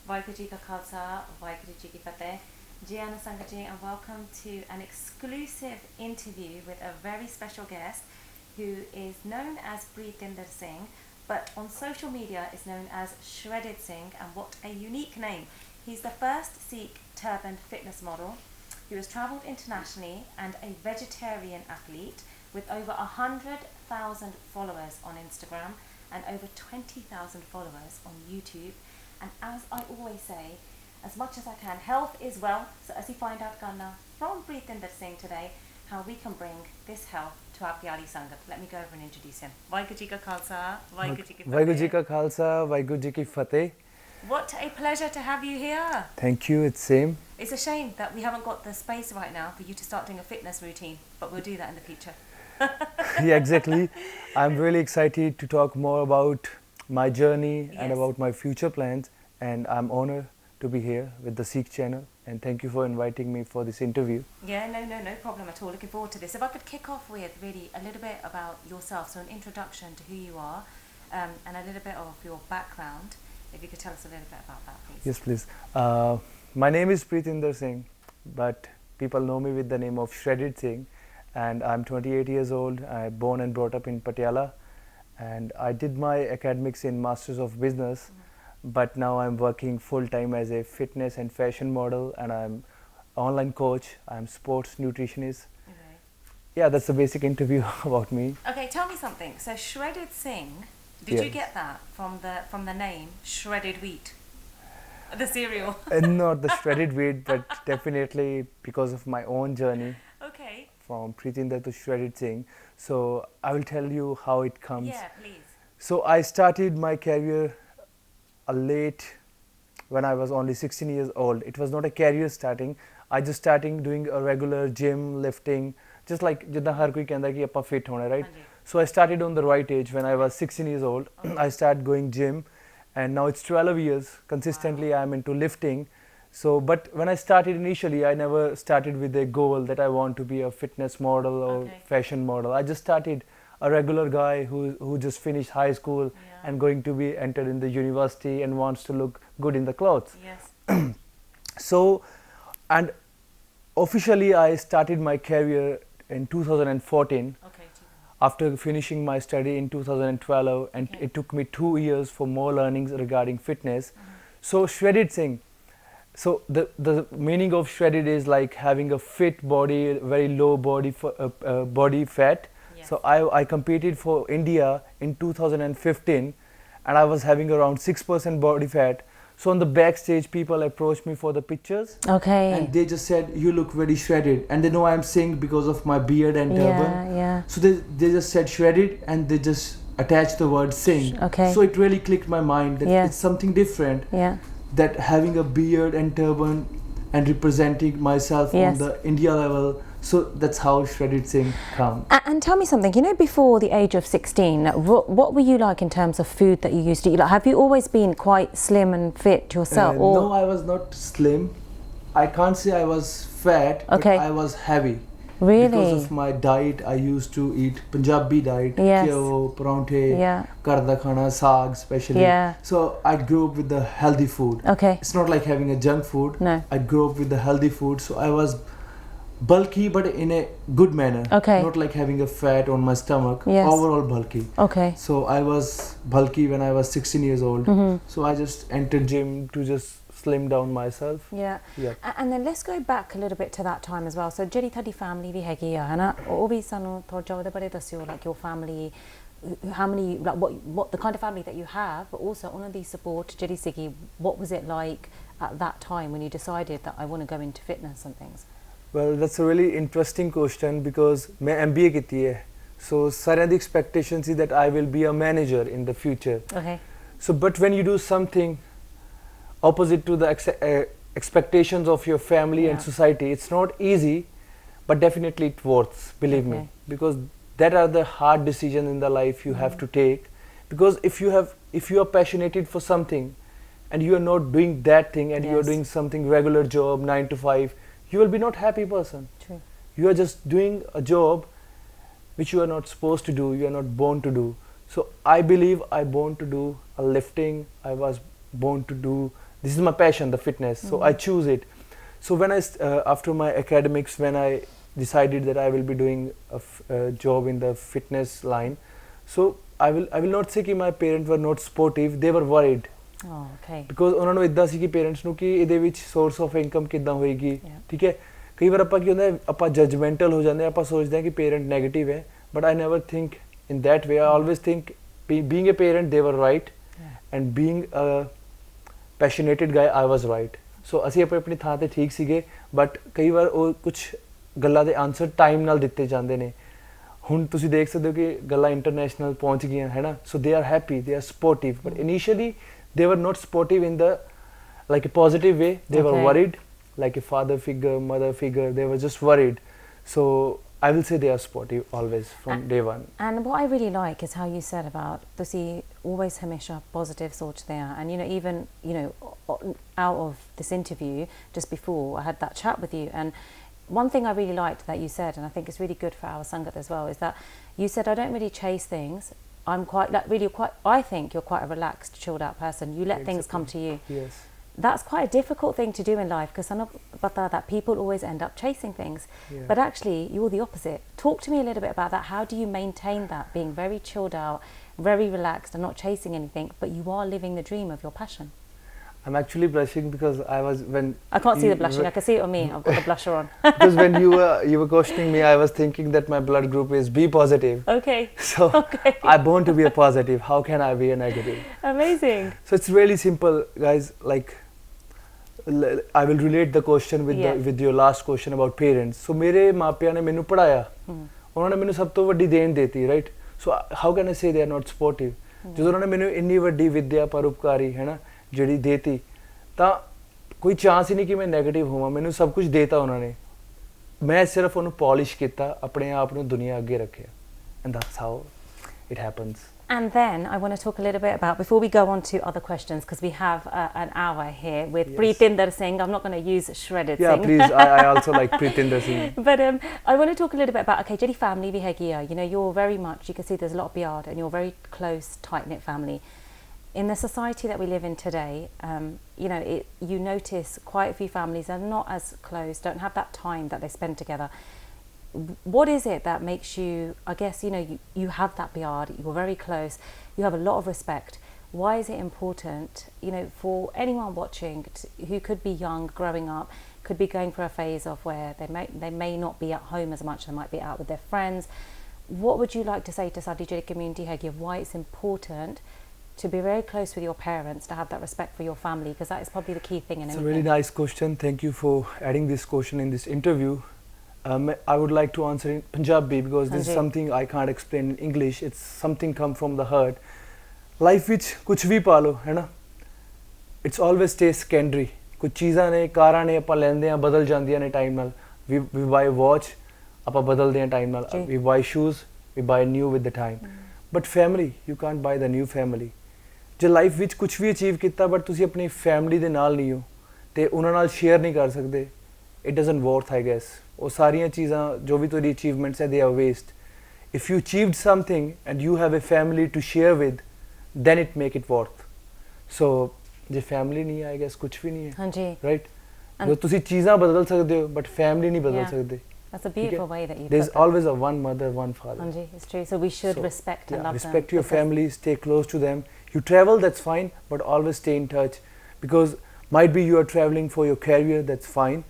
Vaheguru Ji Ka Khalsa, Vaheguru Ji Ki Fateh. Jiana Sangaji, and welcome to an exclusive interview with a very special guest who is known as Preetinder Singh, but on social media is known as Shredded Singh, and what a unique name. He's the first Sikh turbaned fitness model who has travelled internationally and a vegetarian athlete with over 100,000 followers on Instagram and over 20,000 followers on YouTube. And as I always say, as much as I can, health is wealth. So as you find out, Ganna, from Preetinder Singh today, how we can bring this health to our Pyari Sangat. Let me go over and introduce him. Vaheguru Ji Ka Khalsa, Vaheguru Ji Ki Fateh. Vaheguru Ji Ka Khalsa, Vaheguru Ji Ki Fateh. What a pleasure to have you here. Thank you, it's same. It's a shame that we haven't got the space right now for you to start doing a fitness routine, but we'll do that in the future. Yeah, exactly. I'm really excited to talk more about my journey and about my future plans, and I'm honored to be here with the Sikh channel, and thank you for inviting me for this interview. Yeah, no problem at all. Looking forward to this. If I could kick off with really a little bit about yourself, so an introduction to who you are and a little bit of your background. If you could tell us a little bit about that, please. Yes, please. My name is Preetinder Singh, but people know me with the name of Shredded Singh, and I'm 28 years old. I'm born and brought up in Patiala, and I did my academics in Masters of Business, but now I'm working full-time as a fitness and fashion model, and I'm online coach, I'm sports nutritionist. Okay. Yeah, that's the basic interview about me. Okay, tell me something. So Shredded Singh, did you get that from the name Shredded Wheat? The cereal? Not the shredded wheat, but definitely because of my own journey. Okay. From Preetinder to Shredded Singh. So I will tell you how it comes. Yeah, please. So I started my career late when I was only 16 years old. It was not a career starting. I just starting doing a regular gym, lifting, just like jidda har koi kehda ki appa fit hona, right? So I started on the right age when I was 16 years old. I started going gym, and now it's 12 years. Consistently I'm into lifting. So, but when I started initially, I never started with a goal that I want to be a fitness model or fashion model. I just started a regular guy who just finished high school and going to be entered in the university and wants to look good in the clothes. Yes. So, and officially I started my career in 2014. Okay. After finishing my study in 2012, and it took me 2 years for more learnings regarding fitness. So Shredded Singh. So the meaning of shredded is like having a fit body, very low body body fat. Yes. So I competed for India in 2015, and I was having around 6% body fat. So on the backstage, people approached me for the pictures. Okay. And they just said, "You look very shredded," and they know I'm saying because of my beard and turban. Yeah. So they just said shredded, and they just attached the word Singh. Okay. So it really clicked my mind that it's something different. Yeah. That having a beard and turban and representing myself on the India level, so that's how Shredded Singh come. And tell me something, you know, before the age of 16, what were you like in terms of food that you used to eat? Like, have you always been quite slim and fit yourself? No, I was not slim. I can't say I was fat, but I was heavy. Really? Because of my diet, I used to eat Punjabi diet, kyo, paranthe, ghar da khana, saag especially. So I grew up with the healthy food. Okay. It's not like having a junk food. No. I grew up with the healthy food, so I was bulky but in a good manner. Okay. Not like having a fat on my stomach. Yes. Overall bulky. Okay. So I was bulky when I was 16 years old. So I just entered gym to just slim down myself. Yeah. And then let's go back a little bit to that time as well. So ਜਿਹੜੀ ਤੁਹਾਡੀ family ਵੀ ਹੈਗੀ ਆ ਹਨਾ ਉਹ ਵੀ ਸਾਨੂੰ ਥੋੜਾ ਉਹਦੇ ਬਾਰੇ ਦੱਸਿਓ, like your family, how many, like what the kind of family that you have, but also ਉਹਨਾਂ ਦੀ support ਜਿਹੜੀ ਸੀਗੀ, what was it like at that time when you decided that I want to go into fitness and things? Well, that's a really interesting question because मैं MBA ਕੀਤੀ ਹੈ. So ਸਾਰਿਆਂ ਦੀ expectation C that I will be a manager in the future. Okay. So but when you do something opposite to the expectations of your family and society, it's not easy, but definitely it worth, believe me, because that are the hard decisions in the life you have to take. Because if you are passionate for something and you are not doing that thing and you are doing something regular job 9 to 5, you will be not happy person. True. You are just doing a job which you are not supposed to do, you are not born to do. So I believe I born to do a lifting, I was born to do this is my passion, the fitness, so I choose it. So when after my academics, when I decided that I will be doing a job in the fitness line, so I will not say कि my parents were not supportive, they were worried. Oh, okay. Because ਉਹਨਾਂ ਨੂੰ ਇਦਾਂ ਸੀ ਕਿ parents ਨੂੰ ਕਿ ਇਹਦੇ ਵਿੱਚ source of income ਕਿੱਦਾਂ ਹੋਏਗੀ, ਠੀਕ ਹੈ. ਕਈ ਵਾਰ ਆਪਾਂ ਕੀ ਹੁੰਦਾ ਆਪਾਂ ਜਜਮੈਂਟਲ ਹੋ ਜਾਂਦੇ, ਆਪਾਂ ਸੋਚਦੇ ਹਾਂ ਕਿ ਪੇਰੈਂਟ ਨੈਗੇਟਿਵ ਹੈ, but I never think in that way. I always think being a parent they were right, and being a passionated guy I was right. So ਅਸੀਂ ਆਪਣੀ ਥਾਂ ਤੇ ਠੀਕ ਸੀਗੇ, ਬਟ ਕਈ ਵਾਰ ਉਹ ਕੁਝ ਗੱਲਾਂ ਦੇ ਆਨਸਰ ਟਾਈਮ ਨਾਲ ਦਿੱਤੇ ਜਾਂਦੇ ਨੇ. ਹੁਣ ਤੁਸੀਂ ਦੇਖ ਸਕਦੇ ਹੋ ਕਿ ਗੱਲਾਂ ਇੰਟਰਨੈਸ਼ਨਲ ਪਹੁੰਚ ਗਈਆਂ ਹੈ ਨਾ, so they are happy, they are supportive, but initially they were not supportive in the like a positive way. They were worried, like a father figure, mother figure, they were just worried. So I will say they are supportive always from day one. And what I really like is how you said about ਤੁਸੀਂ always ਹਮੇਸ਼ਾ positive ਸੋਚਦੇ ਆ, and you know, even you know, out of this interview just before I had that chat with you, and one thing I really liked that you said, and I think it's really good for our Sangat as well, is that you said I don't really chase things. I'm quite like really quite. I think you're quite a relaxed, chilled out person. You let things come to you. Yes. That's quite a difficult thing to do in life, because I know that people always end up chasing things. Yeah. But actually, you're the opposite. Talk to me a little bit about that. How do you maintain that, being very chilled out, very relaxed, and not chasing anything, but you are living the dream of your passion? I'm actually blushing because I was when I can't see the blushing. I can see it on me. I've got the blusher on. Because when you were questioning me, I was thinking that my blood group is B positive. Okay. So I'm born to be a positive. How can I be a negative? Amazing. So it's really simple, guys. Like I will relate the question with your last question about parents. So ਮੇਰੇ ਮਾਪਿਆਂ ਨੇ ਮੈਨੂੰ ਪੜਾਇਆ, ਉਹਨਾਂ ਨੇ ਮੈਨੂੰ ਸਭ ਤੋਂ ਵੱਡੀ ਦੇਣ ਦਿੱਤੀ, right? So how can I say they are not supportive? ਜਦੋਂ ਉਹਨਾਂ ਨੇ ਮੈਨੂੰ ਇੰਨੀ ਵੱਡੀ ਵਿਦਿਆ ਪਰਉਪਕਾਰੀ ਹੈ ਨਾ ਜਿਹੜੀ ਦੇਤੀ, ਤਾਂ ਕੋਈ ਚਾਂਸ ਹੀ ਨਹੀਂ ਕਿ ਮੈਂ ਨੈਗੇਟਿਵ ਹੋਵਾਂ. ਮੈਨੂੰ ਸਭ ਕੁਝ ਦੇਤਾ ਉਹਨਾਂ ਨੇ, ਮੈਂ ਸਿਰਫ ਉਹਨੂੰ ਪੋਲਿਸ਼ ਕੀਤਾ, ਆਪਣੇ ਆਪ ਨੂੰ ਦੁਨੀਆ ਅੱਗੇ ਰੱਖਿਆ, and that's how it happens. And then I want to talk a little bit about, before we go on to other questions, because we have an hour here with Preetinder Singh. I'm not going to use shredded Yeah, Singh. please. I also like Preetinder Singh. But I want to talk a little bit about, okay, Jadi family vi hegi hai. You know, you're very much, you can see there's a lot of biyad, and you're a very close, tight-knit family. In the society that we live in today, you know, you notice quite a few families are not as close, don't have that time that they spend together. What is it that makes you, I guess, you know, you have that biyad, you're very close, you have a lot of respect. Why is it important, you know, for anyone watching who could be young, growing up, could be going through a phase of where they may not be at home as much, they might be out with their friends. What would you like to say to Sadi Jadi community Hegi of why it's important to be very close with your parents, to have that respect for your family, because that is probably the key thing in anything. It's a really nice question. Thank you for adding this question in this interview. I would like to answer in Punjabi because this is something I can't explain in English. It's something come from the heart. Life which kuch bhi palo hai na, it's always stay secondary. Kuch cheezan ne, karan ne ਆਪਾਂ ਲੈਂਦੇ ਆ, ਬਦਲ ਜਾਂਦੀਆਂ ਨੇ time ਨਾਲ. We buy watch, ਆਪਾਂ ਬਦਲਦੇ ਆ time ਨਾਲ. We buy shoes, we buy new with the time. But family, you can't buy the new family. ਜੇ ਲਾਈਫ ਵਿੱਚ ਕੁਝ ਵੀ ਅਚੀਵ ਕੀਤਾ ਬਟ ਤੁਸੀਂ ਆਪਣੀ ਫੈਮਿਲੀ ਦੇ ਨਾਲ ਨਹੀਂ ਹੋ ਤੇ ਉਹਨਾਂ ਨਾਲ ਸ਼ੇਅਰ ਨਹੀਂ ਕਰ ਸਕਦੇ, it doesn't worth I guess. ਉਹ ਸਾਰੀਆਂ ਚੀਜ਼ਾਂ ਜੋ ਵੀ ਤੁਹਾਡੀ ਅਚੀਵਮੈਂਟਸ ਹੈ they are waste. If you achieved something and you have a family to share with, then it make it worth. So ਜੇ ਫੈਮਿਲੀ ਨਹੀਂ ਹੈ ਆਈ ਗੈਸ ਕੁਝ ਵੀ ਨਹੀਂ ਹੈ. ਹਾਂਜੀ, ਰਾਈਟ. ਜੋ ਤੁਸੀਂ ਚੀਜ਼ਾਂ ਬਦਲ ਸਕਦੇ ਹੋ ਬਟ ਫੈਮਿਲੀ ਨਹੀਂ ਬਦਲ ਸਕਦੇ. That's a beautiful way that you There's put that. always a one mother, one father. Anji, it's true. So we should respect and love them. Respect your family, stay close to them. You travel, that's fine, but always stay in touch. Because might be you are traveling for your career, that's fine,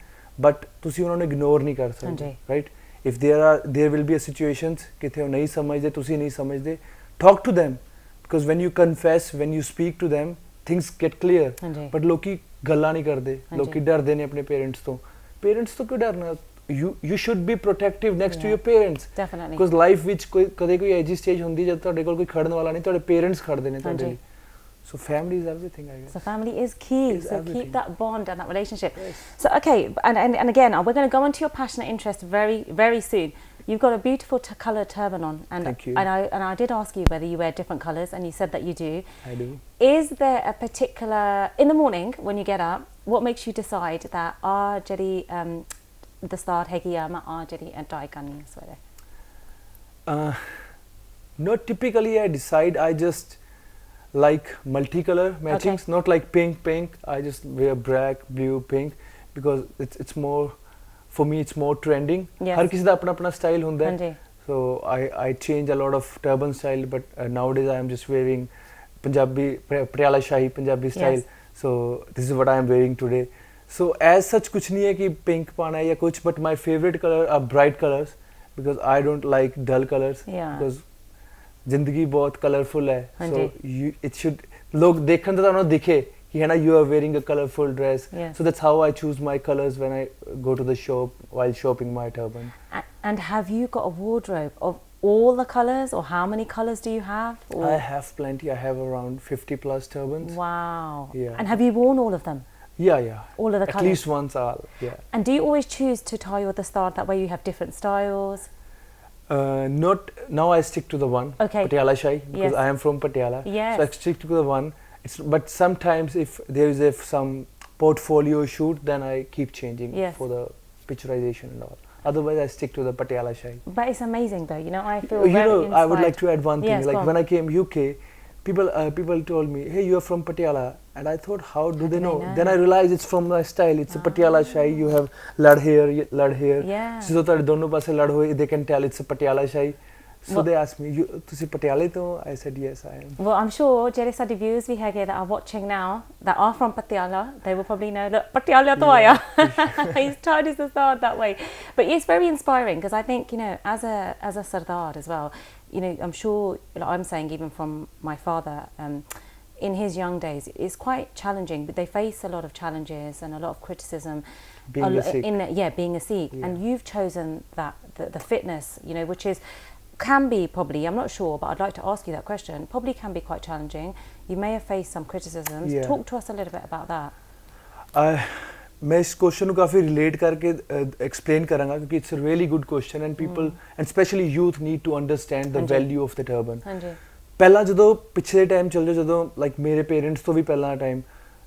but ਤੁਸੀਂ ਉਹਨਾਂ ਨੂੰ ignore ਨਹੀਂ ਕਰ ਸਕਦੇ, right? If there will be a situations ਕਿਤੇ ਉਹ ਨਹੀਂ ਸਮਝਦੇ, ਤੁਸੀਂ ਨਹੀਂ ਸਮਝਦੇ, talk to them. Because when you confess, when you speak to them, things get clear. But ਲੋਕੀ ਗੱਲਾਂ ਨਹੀਂ ਕਰਦੇ, ਲੋਕੀ ਡਰਦੇ ਨੇ ਆਪਣੇ ਪੇਰੈਂਟਸ ਤੋਂ. ਪੇਰੈਂਟਸ ਤੋਂ ਕਿਉਂ ਡਰਨਾ? You should be protective next to your parents. Definitely. Because life ਵਿੱਚ ਕਦੇ ਕੋਈ ਐਜੀ ਸਟੇਜ ਹੁੰਦੀ ਜਦ ਤੁਹਾਡੇ ਕੋਲ ਕੋਈ ਖੜਨ ਵਾਲਾ ਨਹੀਂ, ਤੁਹਾਡੇ ਪੇਰੈਂਟਸ ਖੜਦੇ ਨੇ ਤੁਹਾਡੇ ਲਈ. So family is everything, I guess. So family is key. So keep that bond and that relationship. Yes. So okay, and again, we're going to go on to your passionate interest very, very soon. You've got a beautiful colour turban on, and thank you. And I did ask you whether you wear different colours, and you said that you do. I do. Is there a particular, in the morning when you get up, what makes you decide that Jadi the start hegiyama Jadi and Taikani sweater? 'Not typically I decide, I just, like multicolor matchings, not like pink. I just wear black, blue, pink because it's more, for me it's more trending. Yes. हर किसी का अपना अपना style होता है. Hanji. So I change a lot of turban style, but nowadays I am just wearing Punjabi Patiala Shahi Punjabi style. Yes. So this is what I am wearing today. So as such कुछ नहीं है कि pink पाना है या कुछ, but my favorite color are bright colors because I don't like dull colors. Yeah. Because जिंदगी बहुत colourful है. हाँ So जी. it should, लोग देखने तो ना दिखे कि है ना you are wearing a colorful dress. Yes. So that's how I choose my colors when I go to the shop while shopping my turban. And have you got a wardrobe of all the colors, or how many colors do you have? Or? I have plenty. I have around 50 plus turbans. Wow. Yeah. And have you worn all of them? Yeah. All of the At colours? least once, yeah. And do you always choose to tie with the star? That way you have different styles? Not now. I stick to the one. Okay. Patiala Shahi, because Yes. I am from Patiala. Yes. So I stick to the one. But sometimes if there is some portfolio shoot, then I keep changing Yes. for the picturization and all. Otherwise, I stick to the Patiala Shahi. But it's amazing though, you know, I feel You very know, inspired. I would like to add one thing. Yes, go Like on. when I came UK, people told me, "Hey, you are from Patiala," and I thought, how do they know? Then I realized it's from my style. It's a Patiala Shahi. You have lad here, lad here. Yeah. So that दोनों पासे लड़ हुए, they can tell it's a Patiala Shahi. So Well- they asked me, "तुसी पटियाले तो?" I said, "Yes, I am." Well, I'm sure Jerry Sadi viewers we have here that are watching now that are from Patiala, they will probably know that Patiala to aya. He's tried his Sardar that way. But it's very inspiring because I think, you know, as a Sardar as well, you know, I'm sure, like I'm saying, even from my father, in his young days, it's quite challenging, but they face a lot of challenges and a lot of criticism. Being a Sikh. Being a Sikh. Yeah. And you've chosen that, the fitness, you know, which is, can be probably, I'm not sure, but I'd like to ask you that question, probably can be quite challenging. You may have faced some criticisms. Yeah. Talk to us a little bit about that. मैं इस question को काफ़ी relate करके explain करूँगा क्योंकि it's a really good question and people and specially youth need to understand the value of the turban हाँ जी ਪਹਿਲਾਂ ਜਦੋਂ ਪਿਛਲੇ ਟਾਈਮ ਚੱਲ ਜਾਓ ਜਦੋਂ ਲਾਈਕ ਮੇਰੇ ਪੇਰੈਂਟਸ ਤੋਂ ਵੀ ਪਹਿਲਾਂ ਟਾਈਮ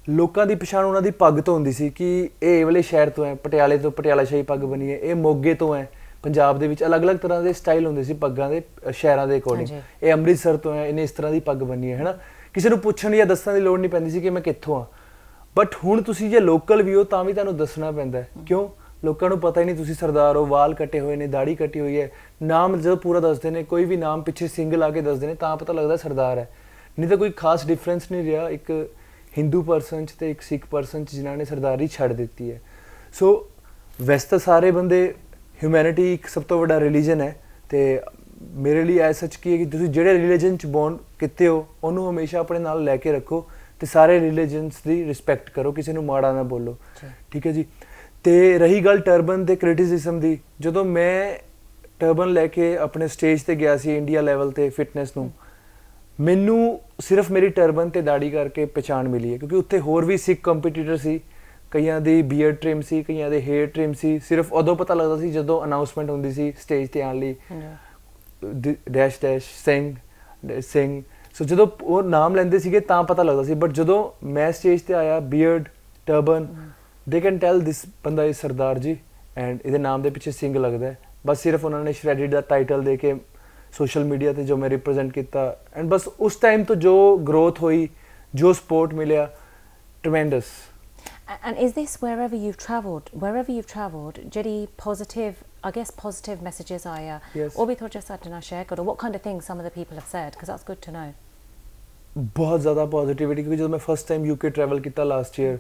ਲੋਕਾਂ ਦੀ ਪਛਾਣ ਉਹਨਾਂ ਦੀ ਪੱਗ ਤੋਂ ਹੁੰਦੀ ਸੀ ਕਿ ਇਹ ਵਾਲੇ ਸ਼ਹਿਰ ਤੋਂ ਹੈ ਪਟਿਆਲੇ ਤੋਂ ਪਟਿਆਲਾ ਸ਼ਾਹੀ ਪੱਗ ਬਣੀ ਹੈ ਇਹ ਮੋਗੇ ਤੋਂ ਹੈ ਪੰਜਾਬ ਦੇ ਵਿੱਚ ਅਲੱਗ-ਅਲੱਗ ਤਰ੍ਹਾਂ ਦੇ ਸਟਾਈਲ ਹੁੰਦੇ ਸੀ ਪੱਗਾਂ ਦੇ ਸ਼ਹਿਰਾਂ ਦੇ ਅਕੋਰਡਿੰਗ ਇਹ ਅੰਮ੍ਰਿਤਸਰ ਤੋਂ ਹੈ ਇਹਨੇ ਇਸ ਤਰ੍ਹਾਂ ਦੀ ਪੱਗ ਬਣੀ ਹੈ ਹੈਨਾ ਕਿਸੇ ਨੂੰ ਪੁੱਛਣ ਜਾਂ ਦੱਸਣ ਦੀ ਲੋੜ ਨਹੀਂ ਪੈਂਦੀ ਸੀ ਕਿ ਮੈਂ ਕਿੱਥੋਂ ਆ ਬਟ ਹੁਣ ਤੁਸੀਂ ਜੇ ਲੋਕਲ ਵੀ ਹੋ ਤਾਂ ਵੀ ਤੁਹਾਨੂੰ ਦੱਸਣਾ ਪੈਂਦਾ ਕਿਉਂ ਲੋਕਾਂ ਨੂੰ ਪਤਾ ਹੀ ਨਹੀਂ ਤੁਸੀਂ ਸਰਦਾਰ ਹੋ ਵਾਲ ਕੱਟੇ ਹੋਏ ਨੇ ਦਾੜੀ ਕੱਟੀ ਹੋਈ ਹੈ ਨਾਮ ਜਦੋਂ ਪੂਰਾ ਦੱਸਦੇ ਨੇ ਕੋਈ ਵੀ ਨਾਮ ਪਿੱਛੇ ਸਿੰਘ ਲਾ ਕੇ ਦੱਸਦੇ ਨੇ ਤਾਂ ਪਤਾ ਲੱਗਦਾ ਸਰਦਾਰ ਹੈ ਨਹੀਂ ਤਾਂ ਕੋਈ ਖਾਸ ਡਿਫਰੈਂਸ ਨਹੀਂ ਰਿਹਾ ਇੱਕ ਹਿੰਦੂ ਪਰਸਨ 'ਚ ਤੇ ਇੱਕ ਸਿੱਖ ਪਰਸਨ 'ਚ ਜਿਨ੍ਹਾਂ ਨੇ ਸਰਦਾਰੀ ਛੱਡ ਦਿੱਤੀ ਹੈ ਸੋ ਵੈਸੇ ਤਾਂ ਸਾਰੇ ਬੰਦੇ ਹਿਊਮੈਨਿਟੀ ਇੱਕ ਸਭ ਤੋਂ ਵੱਡਾ ਰਿਲੀਜਨ ਹੈ ਤੇ ਮੇਰੇ ਲਈ ਐ ਸੱਚ ਕੀ ਹੈ ਕਿ ਤੁਸੀਂ ਜਿਹੜੇ ਰਿਲੀਜਨ 'ਚ ਬੌਂਡ ਕੀਤੇ ਹੋ ਉਹਨੂੰ ਹਮੇਸ਼ਾ ਆਪਣੇ ਨਾਲ ਲੈ ਕੇ ਰੱਖੋ ਤੇ ਸਾਰੇ ਰਿਲੀਜਨਸ ਦੀ ਰਿਸਪੈਕਟ ਕਰੋ ਕਿਸੇ ਨੂੰ ਮਾੜਾ ਨਾ ਬੋਲੋ ਠੀਕ ਹੈ ਜੀ ਤੇ ਰਹੀ ਗੱਲ ਟਰਬਨ ਤੇ ਕ੍ਰਿਟਿਸਿਜ਼ਮ ਦੀ ਜਦੋਂ ਮੈਂ ਟਰਬਨ ਲੈ ਕੇ ਆਪਣੇ ਸਟੇਜ ਤੇ ਗਿਆ ਸੀ ਇੰਡੀਆ ਲੈਵਲ ਤੇ ਫਿਟਨੈਸ ਨੂੰ ਮੈਨੂੰ ਸਿਰਫ ਮੇਰੀ ਟਰਬਨ ਤੇ ਦਾੜੀ ਕਰਕੇ ਪਛਾਣ ਮਿਲੀ ਹੈ ਕਿਉਂਕਿ ਉੱਥੇ ਹੋਰ ਵੀ ਸਿੱਖ ਕੰਪੀਟੀਟਰ ਸੀ ਕਈਆਂ ਦੀ ਬੀਅਰਡ ਟ੍ਰਿਮ ਸੀ ਕਈਆਂ ਦੇ ਹੇਅਰ ਟ੍ਰਿਮ ਸੀ ਸਿਰਫ ਉਦੋਂ ਪਤਾ ਲੱਗਦਾ ਸੀ ਜਦੋਂ ਅਨਾਉਂਸਮੈਂਟ ਹੁੰਦੀ ਸੀ ਸਟੇਜ ਤੇ ਆਉਣ ਲਈ ਡੈਸ਼ ਡੈਸ਼ ਸਿੰਘ ਸੋ ਜਦੋਂ ਉਹ ਨਾਮ ਲੈਂਦੇ ਸੀਗੇ ਤਾਂ ਪਤਾ ਲੱਗਦਾ ਸੀ ਬਟ ਜਦੋਂ ਮੈਂ ਸਟੇਜ ਤੇ ਆਇਆ beard turban they can tell this ਬੰਦਾ is ਸਰਦਾਰ ਜੀ ਐਂਡ ਇਹਦੇ ਨਾਮ ਦੇ ਪਿੱਛੇ ਸਿੰਘ ਲੱਗਦਾ ਹੈ ਬਸ ਸਿਰਫ ਉਹਨਾਂ ਨੇ ਸ਼੍ਰੈਡਿਡ ਦਾ ਟਾਈਟਲ ਦੇ ਕੇ ਸੋਸ਼ਲ ਮੀਡੀਆ ਤੇ ਜੋ ਮੈਂ ਰਿਪਰੈਜ਼ੈਂਟ ਕੀਤਾ ਐਂਡ ਬਸ ਉਸ ਟਾਈਮ ਤੋਂ ਜੋ ਗਰੋਥ ਹੋਈ ਜੋ ਸਪੋਰਟ ਮਿਲਿਆ tremendous. And is this wherever you've travelled, ਜਿਹੜੀ positive, I guess positive messages ਆਇਆ ਉਹ ਵੀ ਥੋੜਾ ਸਾਡੇ ਨਾਲ ਸ਼ੇਅਰ ਕਰੋ what kind of things some of the people have said because that's good to know. ਬਹੁਤ ਜ਼ਿਆਦਾ ਪੋਜ਼ਿਟਿਵਿਟੀ ਕਿਉਂਕਿ ਜਦੋਂ ਮੈਂ ਫਸਟ ਟਾਈਮ ਯੂਕੇ ਟਰੈਵਲ ਕੀਤਾ last year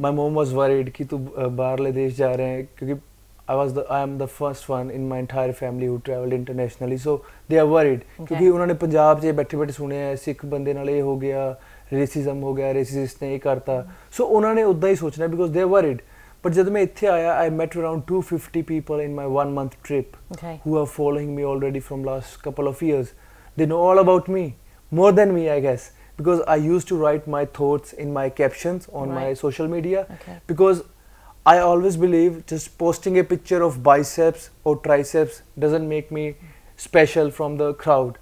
my mom was worried कि तू बाहरले देश जा रहे हैं क्योंकि I am the first one in my entire family who traveled internationally so they are worried क्योंकि उन्होंने पंजाब 'ਚ बैठे सुने है सिख बंदे नाल ये हो गया रेसिज्म हो गया रेसिस्ट ने ये करता so उन्होंने उदा ही सोचना because they are worried but जब मैं इत्थे आया I met around 250 people in my 1 month trip who are following me already from last couple of years they know all about me more than me I guess because I used to write my thoughts in my captions on my social media because I always believe just posting a picture of biceps or triceps doesn't make me special from the crowd.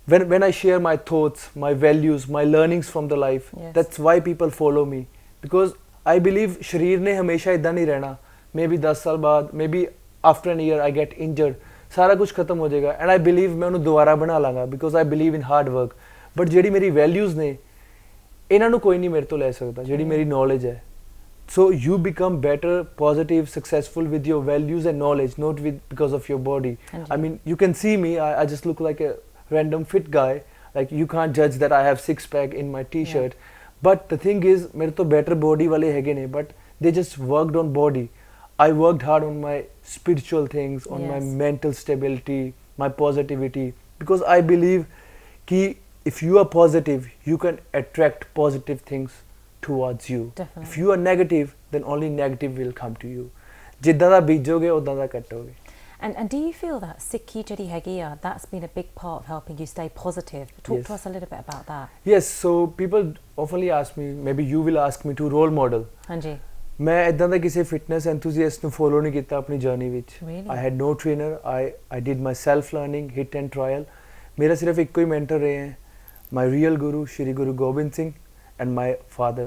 When I share my thoughts, my values, my learnings from the life, that's why people follow me because I believe शरीर ने हमेशा इदा नहीं रहना maybe 10 साल बाद maybe after an year I get injured सारा कुछ खत्म हो जाएगा and I believe मैं उन्हें दोबारा बना लांगा because I believe in hard work but ਜਿਹੜੀ ਮੇਰੀ ਵੈਲਿਊਜ਼ ਨੇ ਇਹਨਾਂ ਨੂੰ ਕੋਈ ਨਹੀਂ ਮੇਰੇ ਤੋਂ ਲੈ ਸਕਦਾ, ਜਿਹੜੀ ਮੇਰੀ ਨੌਲੇਜ ਹੈ। So you become better, positive, successful with your values and knowledge, not with because of your body. I mean, you can see me, I just look like a random fit guy. Like you can't judge that I have six pack in my t-shirt. But the thing is, mere to better body wale hege ne, but they just worked on body. I worked hard on my spiritual things, on my mental stability, my positivity, because I believe ki if you are positive, you can attract positive things towards you. Definitely. If you are negative, then only negative will come to you. ਜਿੱਦਾਂ ਦਾ ਬੀਜੋਗੇ ਉਦਾਂ ਦਾ ਕੱਟੋਗੇ। And do you feel that Sikhi ਜਿਹੜੀ ਹੈਗੀ ਆ, that's been a big part of helping you stay positive? Talk to us a little bit about that. Yes, so people oftenly ask me, maybe you will ask me to role model. ਹਾਂਜੀ। ਮੈਂ ਇਦਾਂ ਦਾ ਕਿਸੇ fitness ਐਂਥੂਸੀਐਸਟ ਨੂੰ follow ਨਹੀਂ ਕੀਤਾ ਆਪਣੀ journey ਵਿੱਚ। Really? I had no trainer. I did my self learning, hit and trial. ਮੇਰਾ ਸਿਰਫ ਇੱਕੋ ਹੀ ਮੈਂਟਰ ਰਹੇ ਹੈ, my real guru Shri Guru Gobind Singh and my father,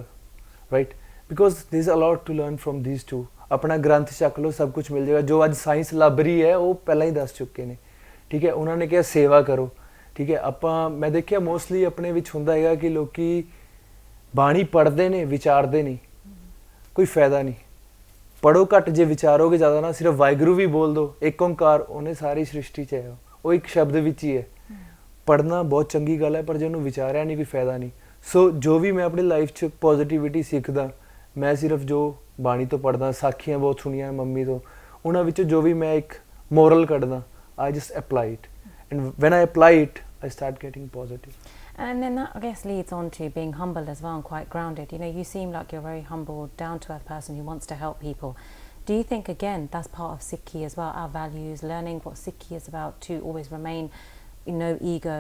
right? Because there's a lot to learn from these two. ਆਪਣਾ ਗ੍ਰੰਥ ਚੱਕ ਲਓ, ਸਭ ਕੁਝ ਮਿਲ ਜਾਏਗਾ। ਜੋ ਅੱਜ ਸਾਇੰਸ ਲੱਭ ਰਹੀ ਹੈ ਉਹ ਪਹਿਲਾਂ ਹੀ ਦੱਸ ਚੁੱਕੇ ਨੇ, ਠੀਕ ਹੈ। ਉਹਨਾਂ ਨੇ ਕਿਹਾ ਸੇਵਾ ਕਰੋ, ਠੀਕ ਹੈ। ਆਪਾਂ ਮੈਂ ਦੇਖਿਆ ਮੋਸਟਲੀ ਆਪਣੇ ਵਿੱਚ ਹੁੰਦਾ ਹੈਗਾ ਕਿ ਲੋਕੀ ਬਾਣੀ ਪੜ੍ਹਦੇ ਨੇ, ਵਿਚਾਰਦੇ ਨਹੀਂ, ਕੋਈ ਫਾਇਦਾ ਨਹੀਂ। ਪੜੋ ਘੱਟ, ਜੇ ਵਿਚਾਰੋਗੇ ਜ਼ਿਆਦਾ ਨਾ, ਸਿਰਫ ਵਾਹਿਗੁਰੂ ਵੀ ਬੋਲ ਦਿਓ, ਇੱਕ ਓਂਕਾਰ, ਉਹਨੇ ਸਾਰੀ ਸ੍ਰਿਸ਼ਟੀ 'ਚ ਹੈ, ਉਹ ਇੱਕ ਸ਼ਬਦ ਵਿੱਚ ਹੀ ਹੈ। ਪੜ੍ਹਨਾ ਬਹੁਤ ਚੰਗੀ ਗੱਲ ਹੈ, ਪਰ ਜੇ ਉਹਨੂੰ ਵਿਚਾਰਿਆ ਨਹੀਂ, ਕੋਈ ਫਾਇਦਾ ਨਹੀਂ। ਸੋ ਜੋ ਵੀ ਮੈਂ ਆਪਣੀ ਲਾਈਫ 'ਚ ਪੋਜ਼ਿਟਿਵਿਟੀ ਸਿੱਖਦਾ, ਮੈਂ ਸਿਰਫ ਜੋ ਬਾਣੀ ਤੋਂ ਪੜ੍ਹਦਾ, ਸਾਖੀਆਂ ਬਹੁਤ ਸੁਣੀਆਂ ਮੰਮੀ ਤੋਂ, ਉਹਨਾਂ ਵਿੱਚੋਂ ਜੋ ਵੀ ਮੈਂ ਇੱਕ ਮੋਰਲ ਕੱਢਦਾ, I just apply it. And when I apply it, I start getting positive. And then that, I guess, leads on to being humble as well and quite grounded. You know, you seem like you're a very humble, down-to-earth person who wants to help people. Do you think, again, that's part of Sikhi as well, our values, learning what Sikhi is about to always remain, no ego,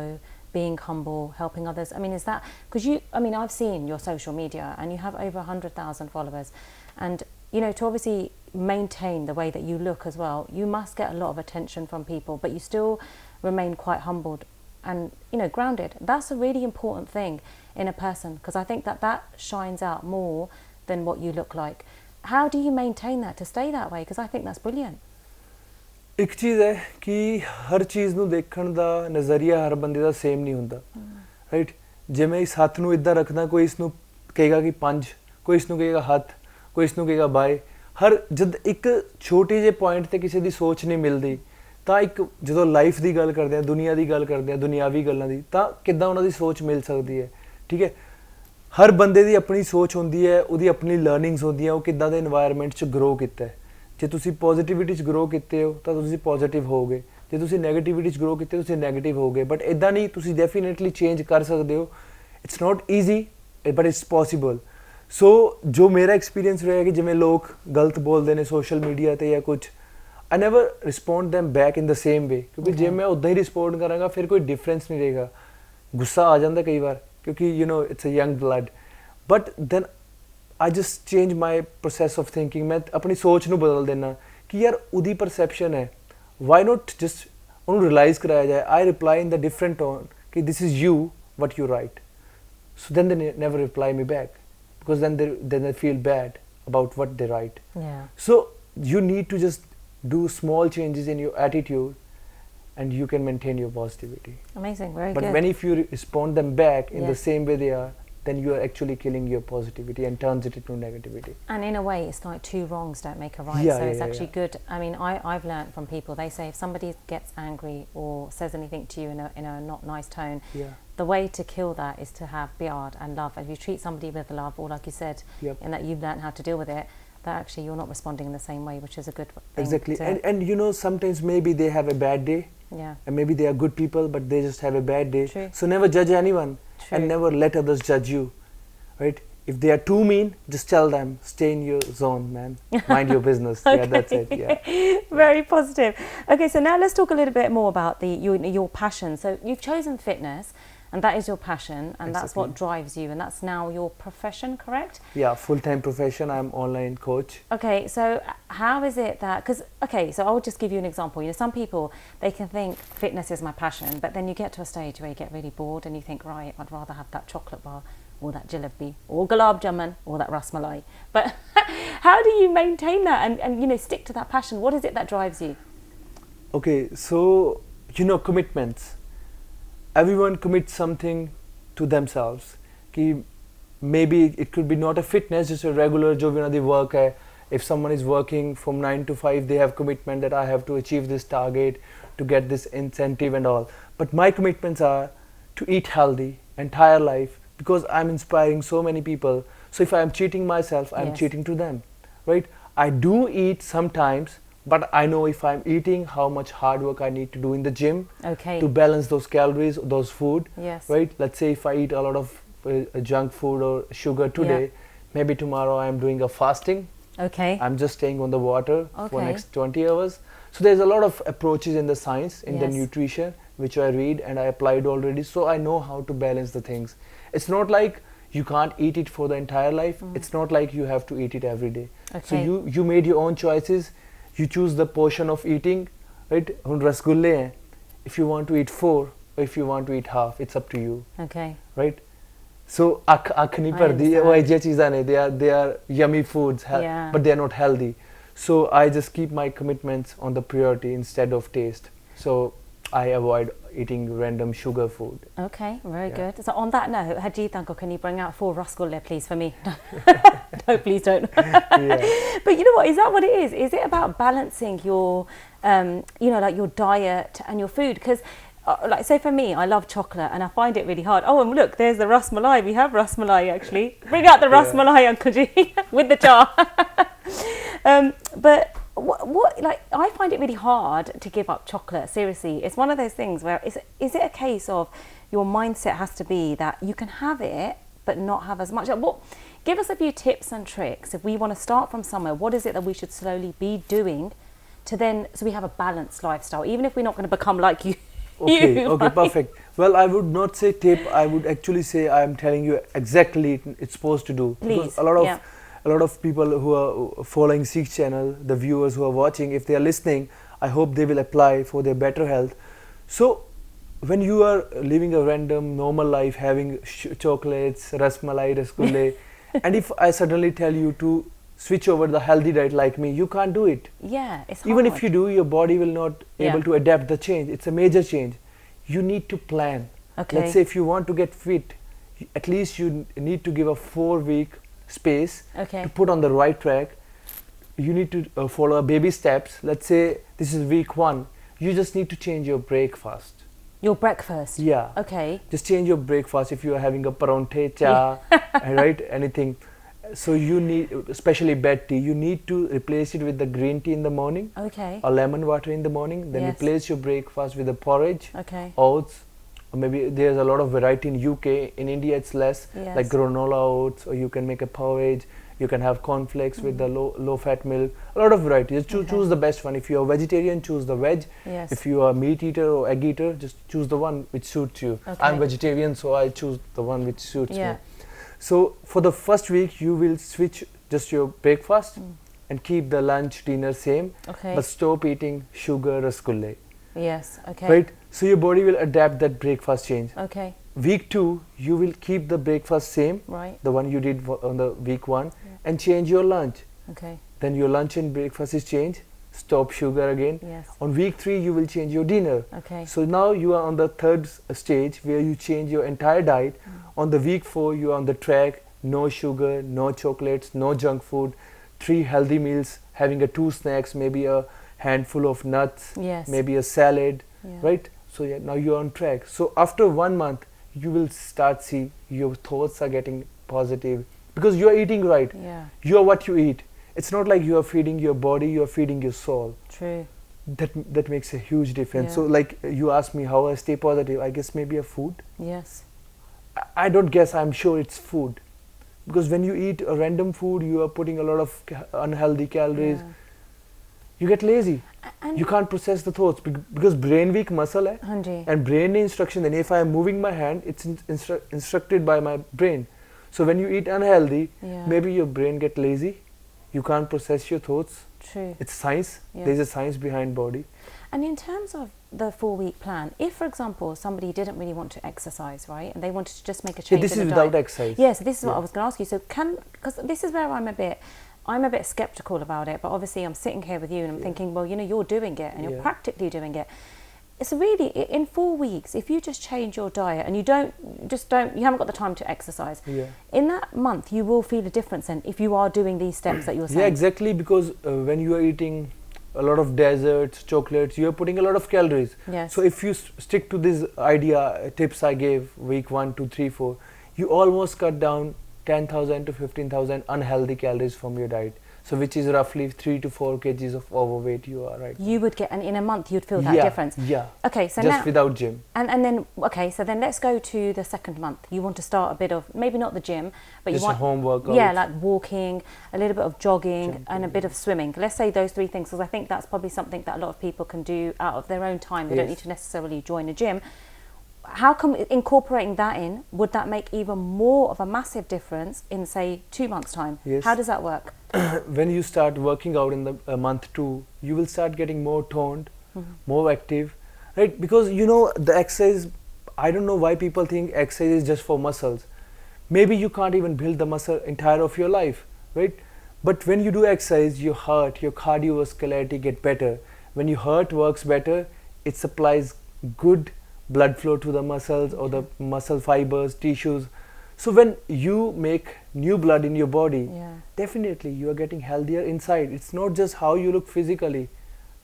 being humble, helping others? I mean, is that, because you, I mean, I've seen your social media and you have over 100,000 followers, and, you know, to obviously maintain the way that you look as well, you must get a lot of attention from people, but you still remain quite humbled and, you know, grounded. That's a really important thing in a person, because I think that that shines out more than what you look like. How do you maintain that to stay that way? Because I think that's brilliant. ਇੱਕ ਚੀਜ਼ ਹੈ ਕਿ ਹਰ ਚੀਜ਼ ਨੂੰ ਦੇਖਣ ਦਾ ਨਜ਼ਰੀਆ ਹਰ ਬੰਦੇ ਦਾ same ਨਹੀਂ ਹੁੰਦਾ, ਰਾਈਟ? ਜੇ ਮੈਂ ਇਸ ਹੱਥ ਨੂੰ ਇੱਦਾਂ ਰੱਖਦਾ, ਕੋਈ ਇਸ ਨੂੰ ਕਹੇਗਾ ਕਿ 5, ਕੋਈ ਇਸ ਨੂੰ ਕਹੇਗਾ ਹੱਥ, ਕੋਈ ਇਸ ਨੂੰ ਕਹੇਗਾ ਬਾਏ। ਹਰ ਜਦ ਇੱਕ ਛੋਟੀ ਜਿਹੇ ਪੁਆਇੰਟ ਤੇ ਕਿਸੇ ਦੀ ਸੋਚ ਨਹੀਂ ਮਿਲਦੀ, ਤਾਂ ਇੱਕ ਜਦੋਂ ਲਾਈਫ ਦੀ ਗੱਲ ਕਰਦੇ ਹਾਂ, ਦੁਨੀਆ ਦੀ ਗੱਲ ਕਰਦੇ ਹਾਂ, ਦੁਨਿਆਵੀ ਗੱਲਾਂ ਦੀ, ਤਾਂ ਕਿੱਦਾਂ ਉਹਨਾਂ ਦੀ ਸੋਚ ਮਿਲ ਸਕਦੀ ਹੈ, ਠੀਕ ਹੈ। ਹਰ ਬੰਦੇ ਦੀ ਆਪਣੀ ਸੋਚ ਹੁੰਦੀ ਹੈ, ਉਹਦੀ ਆਪਣੀ ਲਰਨਿੰਗਸ ਹੁੰਦੀਆਂ, ਉਹ ਕਿੱਦਾਂ ਦੇ এনवायरमेंट 'ਚ ਗਰੋ ਕੀਤਾ ਹੈ। ਜੇ ਤੁਸੀਂ ਪੋਜ਼ਿਟਿਵਿਟੀ 'ਚ ਗਰੋ ਕੀਤੇ ਹੋ ਤਾਂ ਤੁਸੀਂ ਪੋਜ਼ਿਟਿਵ ਹੋਵੋਗੇ, ਜੇ ਤੁਸੀਂ ਨੈਗੇਟਿਵਿਟੀ 'ਚ ਗਰੋ ਕੀਤੇ ਤੁਸੀਂ ਨੈਗੇਟਿਵ ਹੋਵੋਗੇ। ਬਟ ਇੱਦਾਂ ਨਹੀਂ, ਤੁਸੀਂ ਡੈਫੀਨੇਟਲੀ ਚੇਂਜ ਕਰ ਸਕਦੇ ਹੋ। It's not easy but it's possible. So ਜੋ ਮੇਰਾ ਐਕਸਪੀਰੀਅੰਸ ਰਿਹਾ ਕਿ ਜਿਵੇਂ ਲੋਕ ਗਲਤ ਬੋਲਦੇ ਨੇ ਸੋਸ਼ਲ ਮੀਡੀਆ 'ਤੇ ਜਾਂ ਕੁਝ, I never respond them back in the same way, ਕਿਉਂਕਿ ਜੇ ਮੈਂ ਉੱਦਾਂ ਹੀ ਰਿਸਪੌਂਡ ਕਰਾਂਗਾ ਫਿਰ ਕੋਈ ਡਿਫਰੈਂਸ ਨਹੀਂ ਰਹੇਗਾ। ਗੁੱਸਾ ਆ ਜਾਂਦਾ ਕਈ ਵਾਰ, ਕਿਉਂਕਿ you know it's a young blood, but then I just change my process of thinking. ਮੈਂ ਆਪਣੀ ਸੋਚ ਨੂੰ ਬਦਲ ਦੇਣਾ ਕਿ ਯਾਰ ਉਹਦੀ ਪਰਸੈਪਸ਼ਨ ਹੈ, why not just ਉਹਨੂੰ ਰਿਅਲਾਈਜ਼ ਕਰਾਇਆ ਜਾਏ। I reply in the different tone ਕਿ this is you what you write, so then they never reply me back, because then they feel bad about what they write. Yeah. So you need to just do small changes in your attitude and you can maintain your positivity. Amazing, very But good. when if you respond them back in the same way they are, then you are actually killing your positivity and turns it into negativity. And in a way, it's like two wrongs don't make a right. Yeah, so yeah, it's yeah, actually good. I mean, I've learned from people, they say if somebody gets angry or says anything to you in a not nice tone, the way to kill that is to have biyad and love. If you treat somebody with love, or like you said, and that you've learned how to deal with it, that actually you're not responding in the same way, which is a good thing. Exactly. And you know, sometimes maybe they have a bad day. Yeah. And maybe they are good people, but they just have a bad day. True. So never judge anyone. True. And never let others judge you. Right? If they are too mean, just tell them, stay in your zone, man. Mind your business. Okay. Yeah, that's it. Yeah. Very positive. Okay, so now let's talk a little bit more about your passion. So you've chosen fitness, and that is your passion, and that's what drives you, and that's now your profession, correct? Yeah, full-time profession. I'm online coach. Okay, so how is it that, because, okay, so I'll just give you an example. You know, some people, they can think fitness is my passion, but then you get to a stage where you get really bored and you think, right, I'd rather have that chocolate bar or that jalebi or gulab jamun or that rasmalai. But how do you maintain that and you know, stick to that passion? What is it that drives you? Okay, so, you know, commitments. Everyone commits something to themselves. कि maybe it could be not a fitness, just a regular जो भी उनकी work है. If someone is working from 9 to 5, they have commitment that I have to achieve this target, to get this incentive and all. But my commitments are to eat healthy entire life, because I'm inspiring so many people. So if I'm cheating myself, I'm Yes. cheating to them, right? I do eat sometimes, but I know if I'm eating, how much hard work I need to do in the gym Okay. to balance those calories, those food, Yes. right? Let's say if I eat a lot of junk food or sugar today, maybe tomorrow I'm doing a fasting. Okay. I'm just staying on the water for Okay. next 20 hours. So there's a lot of approaches in the science, in the Yes. nutrition, which I read and I applied already. So I know how to balance the things. It's not like you can't eat it for the entire life. It's not like you have to eat it every day. So Okay. you made your own choices. You choose the portion of eating, right? ਹੁਣ ਰਸਗੁੱਲੇ हैं. If you want to eat 4, or if you want to eat half, it's up to you, Okay. right? So ਅੱਖ ਨਹੀਂ I ਭਰਦੀ, ਉਹ understand. ਅਜਿਹੀਆਂ ਚੀਜ਼ਾਂ ਨੇ, they are yummy foods, Yeah. but they are not healthy. So I just keep my commitments on the priority instead of taste. So I avoid eating random sugar food. Okay, very Yeah. good. So on that note, Hajeet uncle, can you bring out 4 rasgulle, please, for me? No, please don't. Yeah. But you know what? Is that what it is? Is it about balancing your, you know, like your diet and your food? Because, like, say for me, I love chocolate and I find it really hard. Oh, and look, there's the ras malai. We have ras malai actually. Bring out the ras Yeah. malai, Uncle G, with the jar. But what, like, I find it really hard to give up chocolate. Seriously, it's one of those things where is it a case of your mindset has to be that you can have it but not have as much. What? Give us a few tips and tricks if we want to start from somewhere. What is it that we should slowly be doing to then, so we have a balanced lifestyle, even if we're not going to become like you. Okay, you, okay, right? perfect. Well, I would not say tip. I would actually say I am telling you exactly it's supposed to do. Please, Because a yeah. lot of people who are following Sikh channel, the viewers who are watching, if they are listening, I hope they will apply for their better health. So when you are living a random normal life, having chocolates, rasmalai, rasgulle, and if I suddenly tell you to switch over the healthy diet like me, you can't do it. Yeah, it's hard. Even if you do, your body will not Yeah. able to adapt the change. It's a major change. You need to plan. Okay. Let's say if you want to get fit, at least you need to give a 4-week space Okay. to put on the right track. You need to follow baby steps. Let's say this is week 1. You just need to change your breakfast. Your breakfast. Yeah. Okay. Just change your breakfast if you are having a paronte, cha, right? Anything. So you need, especially bed tea, you need to replace it with the green tea in the morning Okay. or lemon water in the morning. Then Yes. replace your breakfast with a porridge, Okay. oats, or maybe there's a lot of variety in UK. In India, it's less, Yes. like granola oats, or you can make a porridge. You can have cornflakes with the low fat milk. A lot of variety. Just Okay. choose the best one. If you are vegetarian, choose the veg. Yes. If you are meat eater or egg eater, just choose the one which suits you. Okay. I'm vegetarian, so I choose the one which suits Yeah. me. So for the first week, you will switch just your breakfast and keep the lunch, dinner same, Okay. but stop eating sugar, rasgulle, Yes. Okay. right? So your body will adapt that breakfast change. Okay. Week 2, you will keep the breakfast same, Right. the one you did on the week 1, and change your lunch. Okay. Then your lunch and breakfast is changed. Stop sugar again. Yes. On week 3, you will change your dinner. Okay. So now you are on the third stage where you change your entire diet. On the week 4, you are on the track. No sugar, no chocolates, no junk food. 3 healthy meals, having a 2 snacks, maybe a handful of nuts, Yes. maybe a salad, Yeah. right? So yeah, now you are on track. So after 1 month, you will start see your thoughts are getting positive because you are eating right. Yeah. You are what you eat. It's not like you are feeding your body, you are feeding your soul. True. That makes a huge difference. Yeah. So like you asked me how I stay positive, I guess maybe a food. Yes. I don't guess, I'm sure it's food. Because when you eat a random food, you are putting a lot of unhealthy calories. Yeah. You get lazy. And You can't process the thoughts because brain weak muscle hai. Hanji. And brain instruction, then if I am moving my hand, it's instructed by my brain. So when you eat unhealthy, Yeah. maybe your brain get lazy. You can't process your thoughts. True. It's science. Yeah. There's a science behind body. And in terms of the 4-week plan, if, for example, somebody didn't really want to exercise, right, and they wanted to just make a Yeah, change this in is the without diet. exercise. Yeah, so this is what Yeah. I was going to ask you. So because this is where I'm a bit skeptical about it, but obviously I'm sitting here with you and I'm thinking, well, you know, you're doing it and you're Yeah. practically doing it. it's really, in 4 weeks, if you just change your diet and you haven't got the time to exercise, Yeah. in that month you will feel a difference. And if you are doing these steps that you're saying, Yeah, exactly, because when you are eating a lot of desserts, chocolates, you are putting a lot of calories. Yes. So if you stick to this tips I gave week 1, 2, 3, 4, you almost cut down 10,000 to 15,000 unhealthy calories from your diet. So which is roughly 3 to 4 kgs of overweight you are right now. you would get, and in a month you'd feel that Yeah, difference. yeah. Okay, so Just now, without gym. and then okay, so then let's go to the second month. You want to start a bit of, maybe not the gym, but Just you a want home workout. Yeah, like walking, a little bit of jogging, Jumping, and a bit of swimming. Let's say those 3 things, because I think that's probably something that a lot of people can do out of their own time. They don't Yes. need to necessarily join a gym. How come incorporating that in, would that make even more of a massive difference in, say, 2 months' time? Yes. How does that work? When you start working out in the month 2, you will start getting more toned, more active, right? Because you know the exercise, I don't know why people think exercise is just for muscles. Maybe you can't even build the muscle entire of your life, right? But when you do exercise, your heart, your cardiovascularity get better. When your heart works better, it supplies good blood flow to the muscles or the muscle fibers, tissues. So when you make new blood in your body, Yeah. definitely you are getting healthier inside. It's not just how you look physically,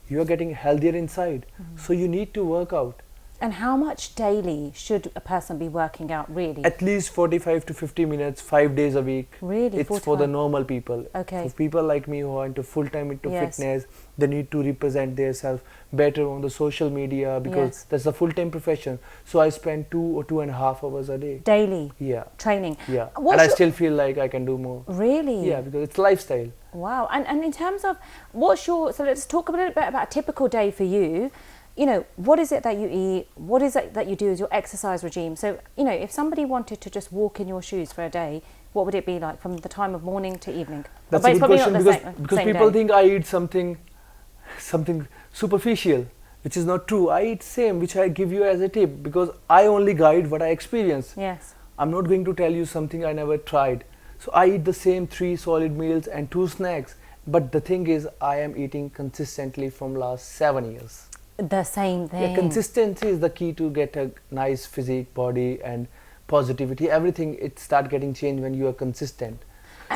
you are getting healthier inside. So you need to work out. And how much daily should a person be working out, really? At least 45 to 50 minutes, 5 days a week. Really? It's for 45? the normal people. Okay. For people like me who are into full-time into Yes. fitness, they need to represent themselves better on the social media because Yes. that's a full-time profession. So I spend 2 or 2.5 hours a day. Daily Yeah. training? Yeah. What's And I your- still feel like I can do more. Really? Yeah, because it's lifestyle. Wow. And in terms of so let's talk a little bit about a typical day for you. You know, what is it that you eat? What is it that you do as your exercise regime? So, you know, if somebody wanted to just walk in your shoes for a day, what would it be like from the time of morning to evening? That's But a it's good probably question not the because same people day. think I eat something superficial, which is not true. I eat same, which I give you as a tip because I only guide what I experience. Yes. I'm not going to tell you something I never tried. So I eat the same 3 solid meals and 2 snacks. But the thing is, I am eating consistently from last 7 years. The same thing. Yeah, consistency is the key to get a nice physique, body, and positivity. Everything it start getting changed when you are consistent.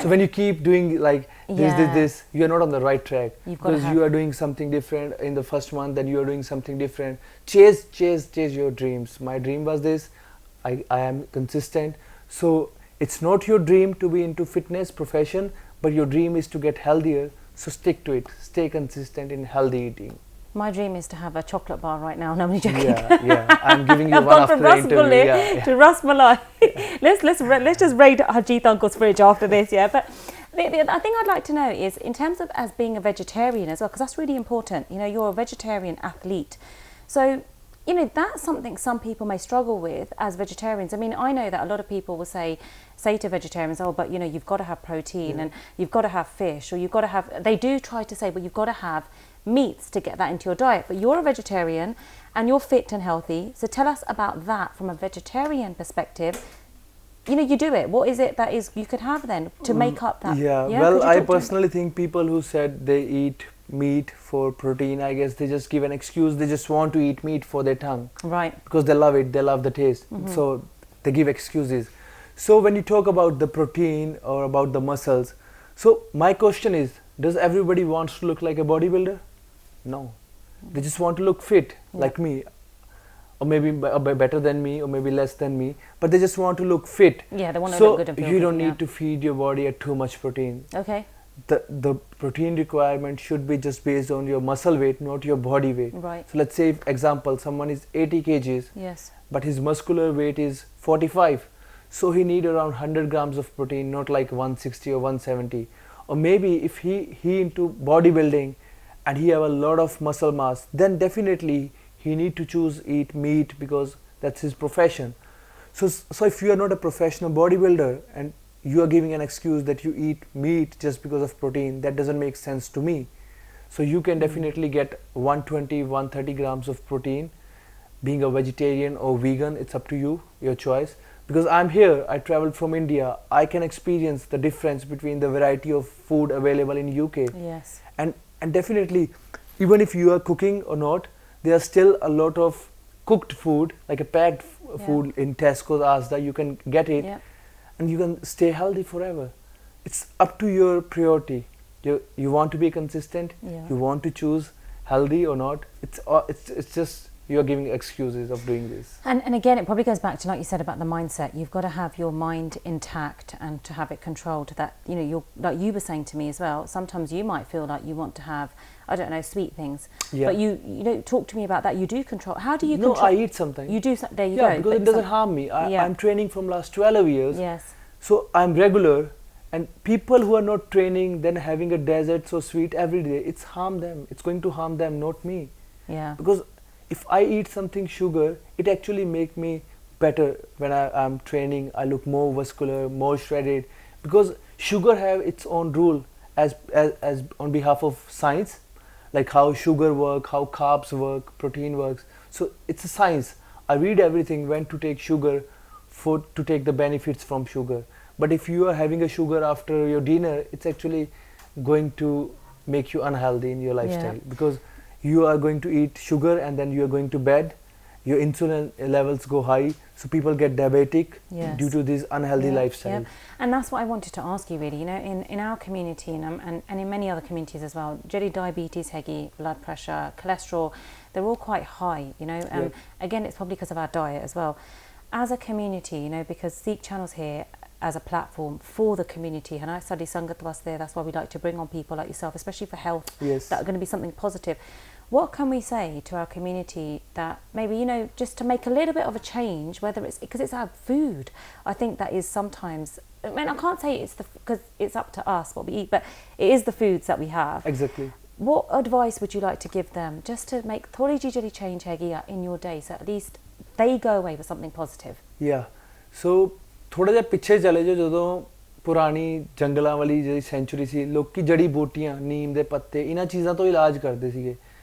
So when you keep doing like Yeah. this, you are not on the right track You've gotta because have- you are doing something different in the first month, then you are doing something different. Chase your dreams. My dream was this. I am consistent. So it's not your dream to be into fitness profession, but your dream is to get healthier. So stick to it. Stay consistent in healthy eating. My dream is to have a chocolate bar right now. No, I'm only joking. Yeah. I'm giving you I've one gone after from the interview. rasmalai Yeah. to rasmalai. let's just raid Harjeet Uncle's fridge after this, yeah. But the thing I'd like to know is in terms of as being a vegetarian as well, because that's really important. You know, you're a vegetarian athlete, so you know that's something some people may struggle with as vegetarians. I mean, I know that a lot of people will say to vegetarians, oh, but you know, you've got to have protein and you've got to have fish, or you've got to have. They do try to say, well, you've got to have meats to get that into your diet, but you're a vegetarian and you're fit and healthy, so tell us about that from a vegetarian perspective. You know, you do it. What is it that is you could have then to make up that? Yeah, Could well, you I talk to me? personally think people who said they eat meat for protein, I guess they just give an excuse. They just want to eat meat for their tongue Right. because they love it, they love the taste. So they give excuses. So when you talk about the protein or about the muscles, so my question is, does everybody wants to look like a bodybuilder? No. They just want to look fit like me, or maybe better than me, or maybe less than me, but they just want to look fit. Yeah, they want to So look good and feel you good, don't yeah. need to feed your body at too much protein. Okay. The protein requirement should be just based on your muscle weight, not your body weight. Right. So let's say, example, someone is 80 kgs, Yes. but his muscular weight is 45. So he need around 100 grams of protein, not like 160 or 170. Or maybe if he into bodybuilding and he have a lot of muscle mass, then definitely he need to choose eat meat because that's his profession. So if you are not a professional bodybuilder and you are giving an excuse that you eat meat just because of protein, that doesn't make sense to me. So you can definitely get 120, 130 grams of protein. Being a vegetarian or vegan, it's up to you, your choice. Because I'm here, I traveled from India, I can experience the difference between the variety of food available in UK. Yes. And definitely, even if you are cooking or not, there are still a lot of cooked food, like a packed food in Tesco's, Asda. You can get it, and you can stay healthy forever. It's up to your priority. You want to be consistent. You want to choose healthy or not. It's just you are giving excuses of doing this. And again, it probably goes back to, like you said, about the mindset. You've got to have your mind intact and to have it controlled. That, you know, you're, like you were saying to me as well, sometimes you might feel like you want to have, I don't know, sweet things. But you know, talk to me about that. You do control. How do you control? No, I eat something. You do. There you go. Yeah, because it doesn't harm me. I'm training from last 12 years. Yes. So I'm regular. And people who are not training, then having a dessert so sweet every day, it's harm them. It's going to harm them, not me. Yeah. Because if I eat something sugar, it actually make me better when I'm training. I look more muscular, more shredded, because sugar have its own rule as on behalf of science, like how sugar work, how carbs work, protein works. So it's a science. I read everything when to take sugar to take the benefits from sugar. But if you are having a sugar after your dinner, it's actually going to make you unhealthy in your lifestyle, because you are going to eat sugar and then you are going to bed, your insulin levels go high, so people get diabetic due to this unhealthy lifestyle. And that's what I wanted to ask you, really. You know, in our community and in many other communities as well, Jerry, diabetes, Hegi, blood pressure, cholesterol, they're all quite high, you know. Again, it's probably because of our diet as well. As a community, you know, because Sikh Channel's here as a platform for the community, and I study Sangat was there, that's why we like to bring on people like yourself, especially for health, that are going to be something positive. What can we say to our community that maybe, you know, just to make a little bit of a change, whether it's because it's our food? I think that is sometimes, I mean, I can't say it's because it's up to us what we eat, but it is the foods that we have. Exactly. What advice would you like to give them just to make thodi ji change hegi in your day, so at least they go away with something positive? Yeah. So ਥੋੜਾ ਜਿਹਾ ਪਿੱਛੇ ਚਲੇ ਜਾਓ, ਜਦੋਂ ਪੁਰਾਣੀ ਜੰਗਲਾਂ ਵਾਲੀ ਜਿਹੜੀ ਸੈਂਚੁਰੀ ਸੀ, ਲੋਕੀ ਜੜੀ ਬੂਟੀਆਂ, ਨੀਮ ਦੇ ਪੱਤੇ, ਇਹਨਾਂ ਚੀਜ਼ਾਂ ਤੋਂ ਇਲਾਜ ਕਰਦੇ ਸੀਗੇ,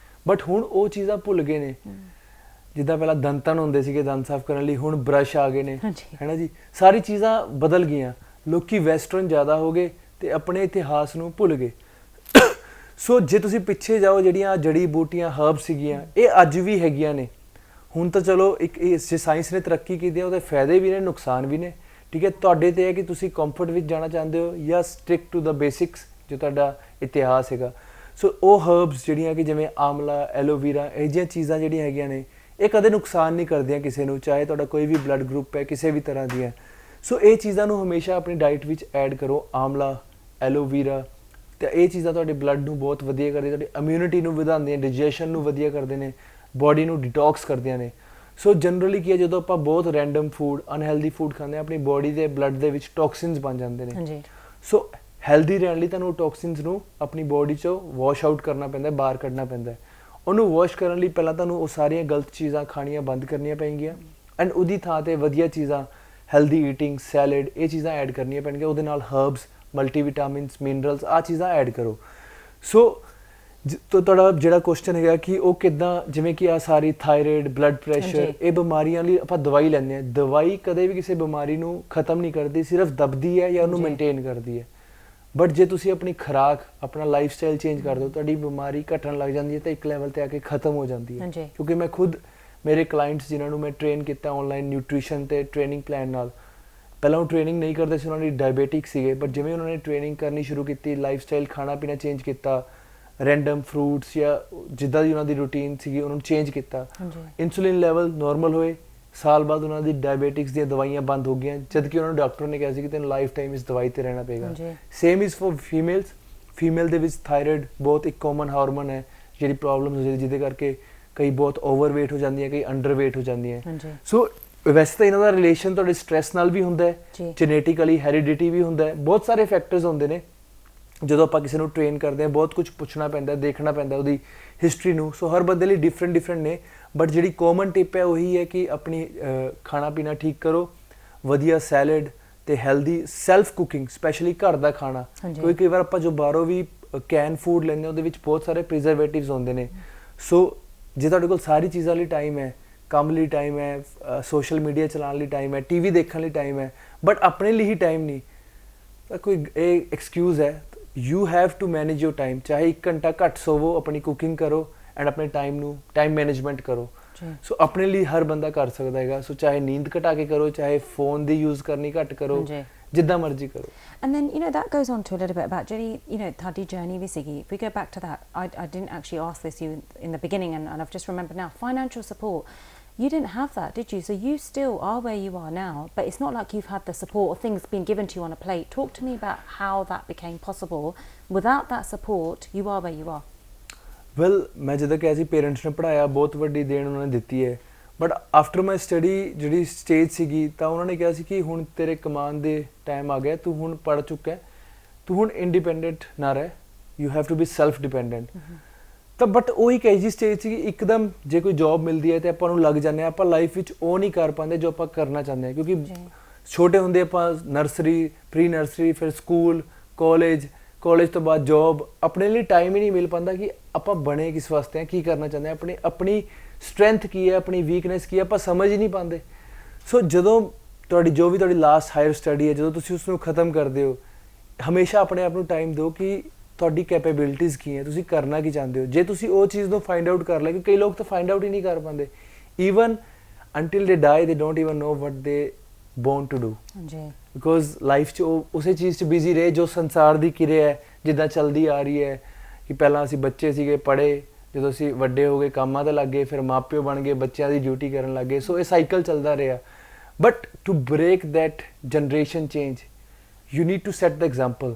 ਬਟ ਹੁਣ ਉਹ ਚੀਜ਼ਾਂ ਭੁੱਲ ਗਏ ਨੇ। ਜਿੱਦਾਂ ਪਹਿਲਾਂ ਦੰਤਨ ਹੁੰਦੇ ਸੀਗੇ ਦੰਦ ਸਾਫ਼ ਕਰਨ ਲਈ, ਹੁਣ ਬ੍ਰਸ਼ ਆ ਗਏ ਨੇ, ਹੈ ਨਾ ਜੀ। ਸਾਰੀ ਚੀਜ਼ਾਂ ਬਦਲ ਗਈਆਂ, ਲੋਕੀ ਵੈਸਟਰਨ ਜ਼ਿਆਦਾ ਹੋ ਗਏ ਤੇ ਆਪਣੇ ਇਤਿਹਾਸ ਨੂੰ ਭੁੱਲ ਗਏ। ਸੋ ਜੇ ਤੁਸੀਂ ਪਿੱਛੇ ਜਾਓ, ਜਿਹੜੀਆਂ ਜੜੀ ਬੂਟੀਆਂ ਹਰਬ ਸੀਗੀਆਂ, ਇਹ ਅੱਜ ਵੀ ਹੈਗੀਆਂ ਨੇ। ਹੁਣ ਤਾਂ ਚਲੋ ਇੱਕ ਜੇ ਸਾਇੰਸ ਨੇ ਤਰੱਕੀ ਕੀਤੀ ਹੈ, ਉਹਦੇ ਫਾਇਦੇ ਵੀ ਨੇ, ਨੁਕਸਾਨ ਵੀ ਨੇ। ਠੀਕ ਹੈ, ਤੁਹਾਡੇ ਤੇ ਹੈ ਕਿ ਤੁਸੀਂ ਕੰਫਰਟ ਵਿੱਚ ਜਾਣਾ ਚਾਹੁੰਦੇ ਹੋ ਜਾਂ ਸਟਿਕ ਟੂ ਦਾ ਬੇਸਿਕਸ ਜੋ ਤੁਹਾਡਾ ਇਤਿਹਾਸ ਹੈਗਾ। ਸੋ ਉਹ ਹਰਬਸ ਜਿਹੜੀਆਂ ਕਿ ਜਿਵੇਂ ਆਮਲਾ, ਐਲੋਵੀਰਾ, ਇਹ ਜਿਹੀਆਂ ਚੀਜ਼ਾਂ ਜਿਹੜੀਆਂ ਹੈਗੀਆਂ ਨੇ, ਇਹ ਕਦੇ ਨੁਕਸਾਨ ਨਹੀਂ ਕਰਦੀਆਂ ਕਿਸੇ ਨੂੰ, ਚਾਹੇ ਤੁਹਾਡਾ ਕੋਈ ਵੀ ਬਲੱਡ ਗਰੁੱਪ ਹੈ, ਕਿਸੇ ਵੀ ਤਰ੍ਹਾਂ ਦੀਆਂ। ਸੋ ਇਹ ਚੀਜ਼ਾਂ ਨੂੰ ਹਮੇਸ਼ਾ ਆਪਣੀ ਡਾਈਟ ਵਿੱਚ ਐਡ ਕਰੋ। ਆਮਲਾ, ਐਲੋਵੀਰਾ, ਤੇ ਇਹ ਚੀਜ਼ਾਂ ਤੁਹਾਡੇ ਬਲੱਡ ਨੂੰ ਬਹੁਤ ਵਧੀਆ ਕਰਦੀਆਂ, ਤੁਹਾਡੀ ਇਮਿਊਨਿਟੀ ਨੂੰ ਵਧਾਉਂਦੀਆਂ, ਡਾਈਜੈਸ਼ਨ ਨੂੰ ਵਧੀਆ ਕਰਦੇ ਨੇ, ਬੋਡੀ ਨੂੰ ਡਿਟੌਕਸ ਕਰਦੀਆਂ ਨੇ। ਸੋ ਜਨਰਲੀ ਕੀ ਹੈ, ਜਦੋਂ ਆਪਾਂ ਬਹੁਤ ਰੈਂਡਮ ਫੂਡ, ਅਨਹੈਲਦੀ ਫੂਡ ਖਾਂਦੇ ਹਾਂ, ਆਪਣੀ ਬੋਡੀ ਦੇ ਬਲੱਡ ਦੇ ਵਿੱਚ ਟੌਕਸਿਨਸ ਬਣ ਜਾਂਦੇ ਨੇ। ਸੋ ਹੈਲਦੀ ਰਹਿਣ ਲਈ ਤੁਹਾਨੂੰ ਟੌਕਸਿਨਸ ਨੂੰ ਆਪਣੀ ਬੋਡੀ 'ਚੋਂ ਵਾਸ਼ ਆਊਟ ਕਰਨਾ ਪੈਂਦਾ, ਬਾਹਰ ਕੱਢਣਾ ਪੈਂਦਾ। ਉਹਨੂੰ ਵਾਸ਼ ਕਰਨ ਲਈ ਪਹਿਲਾਂ ਤੁਹਾਨੂੰ ਉਹ ਸਾਰੀਆਂ ਗਲਤ ਚੀਜ਼ਾਂ ਖਾਣੀਆਂ ਬੰਦ ਕਰਨੀਆਂ ਪੈਣਗੀਆਂ, ਐਂਡ ਉਹਦੀ ਥਾਂ 'ਤੇ ਵਧੀਆ ਚੀਜ਼ਾਂ, ਹੈਲਦੀ ਈਟਿੰਗ, ਸੈਲਡ, ਇਹ ਚੀਜ਼ਾਂ ਐਡ ਕਰਨੀਆਂ ਪੈਣਗੀਆਂ। ਉਹਦੇ ਨਾਲ ਹਰਬਸ, ਮਲਟੀਵਿਟਾਮਿਨਸ, ਮਿਨਰਲਸ, ਆਹ ਚੀਜ਼ਾਂ ਐਡ ਕਰੋ। ਸੋ ਤੁਹਾਡਾ ਜਿਹੜਾ ਕੁਐਸਚਨ ਹੈਗਾ ਕਿ ਉਹ ਕਿੱਦਾਂ, ਜਿਵੇਂ ਕਿ ਆ ਸਾਰੀ ਥਾਇਰਾਇਡ, ਬਲੱਡ ਪ੍ਰੈਸ਼ਰ, ਇਹ ਬਿਮਾਰੀਆਂ ਲਈ ਆਪਾਂ ਦਵਾਈ ਲੈਂਦੇ ਹਾਂ। ਦਵਾਈ ਕਦੇ ਵੀ ਕਿਸੇ ਬਿਮਾਰੀ ਨੂੰ ਖਤਮ ਨਹੀਂ ਕਰਦੀ, ਸਿਰਫ ਦਬਦੀ ਹੈ ਜਾਂ ਉਹਨੂੰ ਮੇਨਟੇਨ ਕਰਦੀ ਹੈ। ਬਟ ਜੇ ਤੁਸੀਂ ਆਪਣੀ ਖੁਰਾਕ, ਆਪਣਾ ਲਾਈਫ ਸਟਾਈਲ ਚੇਂਜ ਕਰ ਦਿਓ, ਤੁਹਾਡੀ ਬਿਮਾਰੀ ਘਟਣ ਲੱਗ ਜਾਂਦੀ ਹੈ ਤੇ ਇੱਕ ਲੈਵਲ ਤੇ ਆ ਕੇ ਖਤਮ ਹੋ ਜਾਂਦੀ ਹੈ। ਕਿਉਂਕਿ ਮੈਂ ਖੁਦ, ਮੇਰੇ ਕਲਾਇੰਟਸ ਜਿਨ੍ਹਾਂ ਨੂੰ ਮੈਂ ਟ੍ਰੇਨ ਕੀਤਾ ਆਨਲਾਈਨ ਨਿਊਟ੍ਰੀਸ਼ਨ ਤੇ ਟ੍ਰੇਨਿੰਗ ਪਲਾਨ ਨਾਲ, ਪਹਿਲਾਂ ਉਹ ਟ੍ਰੇਨਿੰਗ ਨਹੀਂ ਕਰਦੇ ਸੀ, ਉਹਨਾਂ ਦੀ ਡਾਇਬੀਟਿਕ ਸੀਗੇ, ਬਟ ਜਿਵੇਂ ਉਹਨਾਂ ਨੇ ਟ੍ਰੇਨਿੰਗ ਕਰਨੀ ਸ਼ੁਰੂ ਕੀਤੀ, ਲਾਈਫ ਸਟਾਈਲ ਖਾਣਾ ਪੀਣਾ ਚੇਂਜ ਕੀਤਾ, ਰੈਂਡਮ ਫਰੂਟਸ ਜਾਂ ਜਿੱਦਾਂ ਦੀ ਉਹਨਾਂ ਦੀ ਰੂਟੀਨ ਸੀਗੀ ਉਹਨੂੰ ਚੇਂਜ ਕੀਤਾ, ਇਨਸੂਲਿਨ ਲੈਵਲ ਨਾਰਮਲ ਹੋਏ, ਸਾਲ ਬਾਅਦ ਉਹਨਾਂ ਦੀ ਡਾਇਬੀਟਿਕਸ ਦੀਆਂ ਦਵਾਈਆਂ ਬੰਦ ਹੋ ਗਈਆਂ, ਜਦ ਕਿ ਉਹਨਾਂ ਨੂੰ ਡਾਕਟਰ ਨੇ ਕਿਹਾ ਸੀ ਕਿ ਤੈਨੂੰ ਲਾਈਫ ਟਾਈਮ ਇਸ ਦਵਾਈ 'ਤੇ ਰਹਿਣਾ ਪਏਗਾ। Same is for females. Female ਦੇ ਵਿੱਚ ਥਾਇਰਾਇਡ ਬਹੁਤ ਇੱਕ ਕਾਮਨ ਹਾਰਮੋਨ ਹੈ, ਜਿਹੜੀ ਪ੍ਰੋਬਲਮ ਹੋ ਜਾਂਦੀ, ਜਿਹਦੇ ਕਰਕੇ ਕਈ ਬਹੁਤ ਓਵਰਵੇਟ ਹੋ ਜਾਂਦੀਆਂ, ਕਈ ਅੰਡਰਵੇਟ ਹੋ ਜਾਂਦੀਆਂ। ਸੋ ਵੈਸੇ ਤਾਂ ਇਹਨਾਂ ਦਾ ਰਿਲੇਸ਼ਨ ਤੁਹਾਡੇ ਸਟ੍ਰੈਸ ਨਾਲ ਵੀ ਹੁੰਦਾ ਹੈ, ਜੈਨੇਟਿਕਲੀ ਹੈਰੀਡਿਟੀ ਵੀ ਹੁੰਦਾ ਹੈ, ਬਹੁਤ ਸਾਰੇ ਫੈਕਟਰਸ ਹੁੰਦੇ ਨੇ। ਜਦੋਂ ਆਪਾਂ ਕਿਸੇ ਨੂੰ ਟ੍ਰੇਨ ਕਰਦੇ ਹਾਂ, ਬਹੁਤ ਕੁਝ ਪੁੱਛਣਾ ਪੈਂਦਾ, ਦੇਖਣਾ ਪੈਂਦਾ ਉਹਦੀ ਹਿਸਟਰੀ ਨੂੰ। ਸੋ ਹਰ ਬੰਦੇ ਲਈ ਡਿਫਰੈਂਟ ਨੇ, ਬਟ ਜਿਹੜੀ ਕਾਮਨ ਟਿਪ ਹੈ ਉਹੀ ਹੈ ਕਿ ਆਪਣੀ ਖਾਣਾ ਪੀਣਾ ਠੀਕ ਕਰੋ, ਵਧੀਆ ਸੈਲਡ ਤੇ ਹੈਲਦੀ ਸੈਲਫ ਕੁਕਿੰਗ, ਸਪੈਸ਼ਲੀ ਘਰ ਦਾ ਖਾਣਾ। ਕਿਉਂਕਿ ਕਈ ਵਾਰ ਆਪਾਂ ਜੋ ਬਾਹਰੋਂ ਵੀ ਕੈਨ ਫੂਡ ਲੈਂਦੇ ਹਾਂ, ਉਹਦੇ ਵਿੱਚ ਬਹੁਤ ਸਾਰੇ ਪ੍ਰੀਜ਼ਰਵੇਟਿਵਸ ਹੁੰਦੇ ਨੇ। ਸੋ ਜੇ ਤੁਹਾਡੇ ਕੋਲ ਸਾਰੀ ਚੀਜ਼ਾਂ ਲਈ ਟਾਈਮ ਹੈ, ਕੰਮ ਲਈ ਟਾਈਮ ਹੈ, ਸੋਸ਼ਲ ਮੀਡੀਆ ਚਲਾਉਣ ਲਈ ਟਾਈਮ ਹੈ, ਟੀਵੀ ਦੇਖਣ ਲਈ ਟਾਈਮ ਹੈ, ਬਟ ਆਪਣੇ ਲਈ ਹੀ ਟਾਈਮ ਨਹੀਂ, ਤਾਂ ਕੋਈ ਇਹ ਐਕਸਕਿਊਜ਼ ਹੈ। You have to manage your time. ਚਾਹੇ 1 ਘੰਟਾ ਘੱਟ ਸੋਵੋ, ਆਪਣੀ ਕੁਕਿੰਗ ਕਰੋ, ਐਂਡ ਆਪਣੇ ਟਾਈਮ ਮੈਨੇਜਮੈਂਟ ਕਰੋ। ਜੀ। ਸੋ ਆਪਣੇ ਲਈ ਹਰ ਬੰਦਾ ਕਰ ਸਕਦਾ ਹੈਗਾ। ਸੋ ਚਾਹੇ ਨੀਂਦ ਘਟਾ ਕੇ ਕਰੋ, ਚਾਹੇ ਫੋਨ ਦੀ ਯੂਜ਼ ਕਰਨੀ ਘੱਟ ਕਰੋ, ਜੀ। ਜਿੱਦਾਂ ਮਰਜ਼ੀ ਕਰੋ। And then, that goes on to a little bit about ਜਿਹੜੀ ਤੁਹਾਡੀ journey ਵੀ ਸੀਗੀ. If we go back to that, I didn't actually ask this you in the beginning, and I've just remembered now. Financial support, you didn't have that, did you? So you still are where you are now, but it's not like you've had the support or things being given to you on a plate. Talk to me about how that became possible. Without that support, you are where you are. Well ਮੈਂ ਜਦੋਂ ਕਿਹਾ ਸੀ parents ਨੇ ਪੜ੍ਹਾਇਆ, ਬਹੁਤ ਵੱਡੀ ਦੇਣ ਉਹਨਾਂ ਨੇ ਦਿੱਤੀ ਹੈ। ਬਟ ਆਫਟਰ ਮਾਈ ਸਟੱਡੀ ਜਿਹੜੀ ਸਟੇਜ ਸੀਗੀ ਤਾਂ ਉਹਨਾਂ ਨੇ ਕਿਹਾ ਸੀ ਕਿ ਹੁਣ ਤੇਰੇ ਕਮਾਉਣ ਦੇ ਟਾਈਮ ਆ ਗਿਆ, ਤੂੰ ਹੁਣ ਪੜ੍ਹ ਚੁੱਕਾ ਹੈ, ਤੂੰ ਹੁਣ ਇੰਡੀਪੈਂਡੈਂਟ ਨਾ ਰਹਿ, you have to be self dependent. ਤਾਂ ਬਟ ਉਹੀ ਕਹੀ ਜੀ ਸਟੇਜ ਸੀਗੀ, ਇੱਕਦਮ ਜੇ ਕੋਈ ਜੌਬ ਮਿਲਦੀ ਹੈ ਤਾਂ ਆਪਾਂ ਨੂੰ ਲੱਗ ਜਾਂਦੇ ਹਾਂ, ਆਪਾਂ ਲਾਈਫ ਵਿੱਚ ਉਹ ਨਹੀਂ ਕਰ ਪਾਉਂਦੇ ਜੋ ਆਪਾਂ ਕਰਨਾ ਚਾਹੁੰਦੇ ਹਾਂ। ਕਿਉਂਕਿ ਛੋਟੇ ਹੁੰਦੇ ਆਪਾਂ ਨਰਸਰੀ, ਪ੍ਰੀ ਨਰਸਰੀ, ਫਿਰ ਸਕੂਲ, ਕਾਲਜ ਤੋਂ ਬਾਅਦ ਜੌਬ, ਆਪਣੇ ਲਈ ਟਾਈਮ ਹੀ ਨਹੀਂ ਮਿਲ ਪਾਉਂਦਾ ਕਿ ਆਪਾਂ ਬਣੇ ਕਿਸ ਵਾਸਤੇ ਆ, ਕੀ ਕਰਨਾ ਚਾਹੁੰਦੇ ਹਾਂ, ਆਪਣੀ ਸਟਰੈਂਥ ਕੀ ਹੈ, ਆਪਣੀ ਵੀਕਨੈਸ ਕੀ ਹੈ, ਆਪਾਂ ਸਮਝ ਹੀ ਨਹੀਂ ਪਾਉਂਦੇ। ਸੋ ਜਦੋਂ ਤੁਹਾਡੀ ਲਾਸਟ ਹਾਇਰ ਸਟੱਡੀ ਹੈ, ਜਦੋਂ ਤੁਸੀਂ ਉਸ ਨੂੰ ਖਤਮ ਕਰਦੇ ਹੋ, ਹਮੇਸ਼ਾ ਆਪਣੇ ਆਪ ਨੂੰ ਟਾਈਮ ਦਿਓ ਕਿ ਤੁਹਾਡੀ ਕੈਪੇਬਿਲਿਟੀਜ਼ ਕੀ ਹੈ, ਤੁਸੀਂ ਕਰਨਾ ਕੀ ਚਾਹੁੰਦੇ ਹੋ। ਜੇ ਤੁਸੀਂ ਉਹ ਚੀਜ਼ ਨੂੰ ਫਾਈਂਡ ਆਊਟ ਕਰ ਲਿਆ, ਕਿ ਕਈ ਲੋਕ ਤਾਂ ਫਾਈਂਡ ਆਊਟ ਹੀ ਨਹੀਂ ਕਰ ਪਾਉਂਦੇ, ਈਵਨ ਅੰਟਿਲ ਦੇ ਡਾਈ ਦੇ don't even know what they born to do. Because life 'ਚ ਉਹ ਉਸੇ ਚੀਜ਼ 'ਚ ਬਿਜ਼ੀ ਰਹੇ ਜੋ ਸੰਸਾਰ ਦੀ ਕਿਰਿਆ ਹੈ, ਜਿੱਦਾਂ ਚੱਲਦੀ ਆ ਰਹੀ ਹੈ ਕਿ ਪਹਿਲਾਂ ਅਸੀਂ ਬੱਚੇ ਸੀਗੇ, ਪੜ੍ਹੇ, ਜਦੋਂ ਅਸੀਂ ਵੱਡੇ ਹੋ ਗਏ ਕੰਮਾਂ 'ਤੇ ਲੱਗ ਗਏ, ਫਿਰ ਮਾਪਿਓ ਬਣ ਗਏ, ਬੱਚਿਆਂ ਦੀ ਡਿਊਟੀ ਕਰਨ ਲੱਗ ਗਏ। ਸੋ ਇਹ ਸਾਈਕਲ ਚੱਲਦਾ ਰਿਹਾ। But to break that generation change you need to set the example.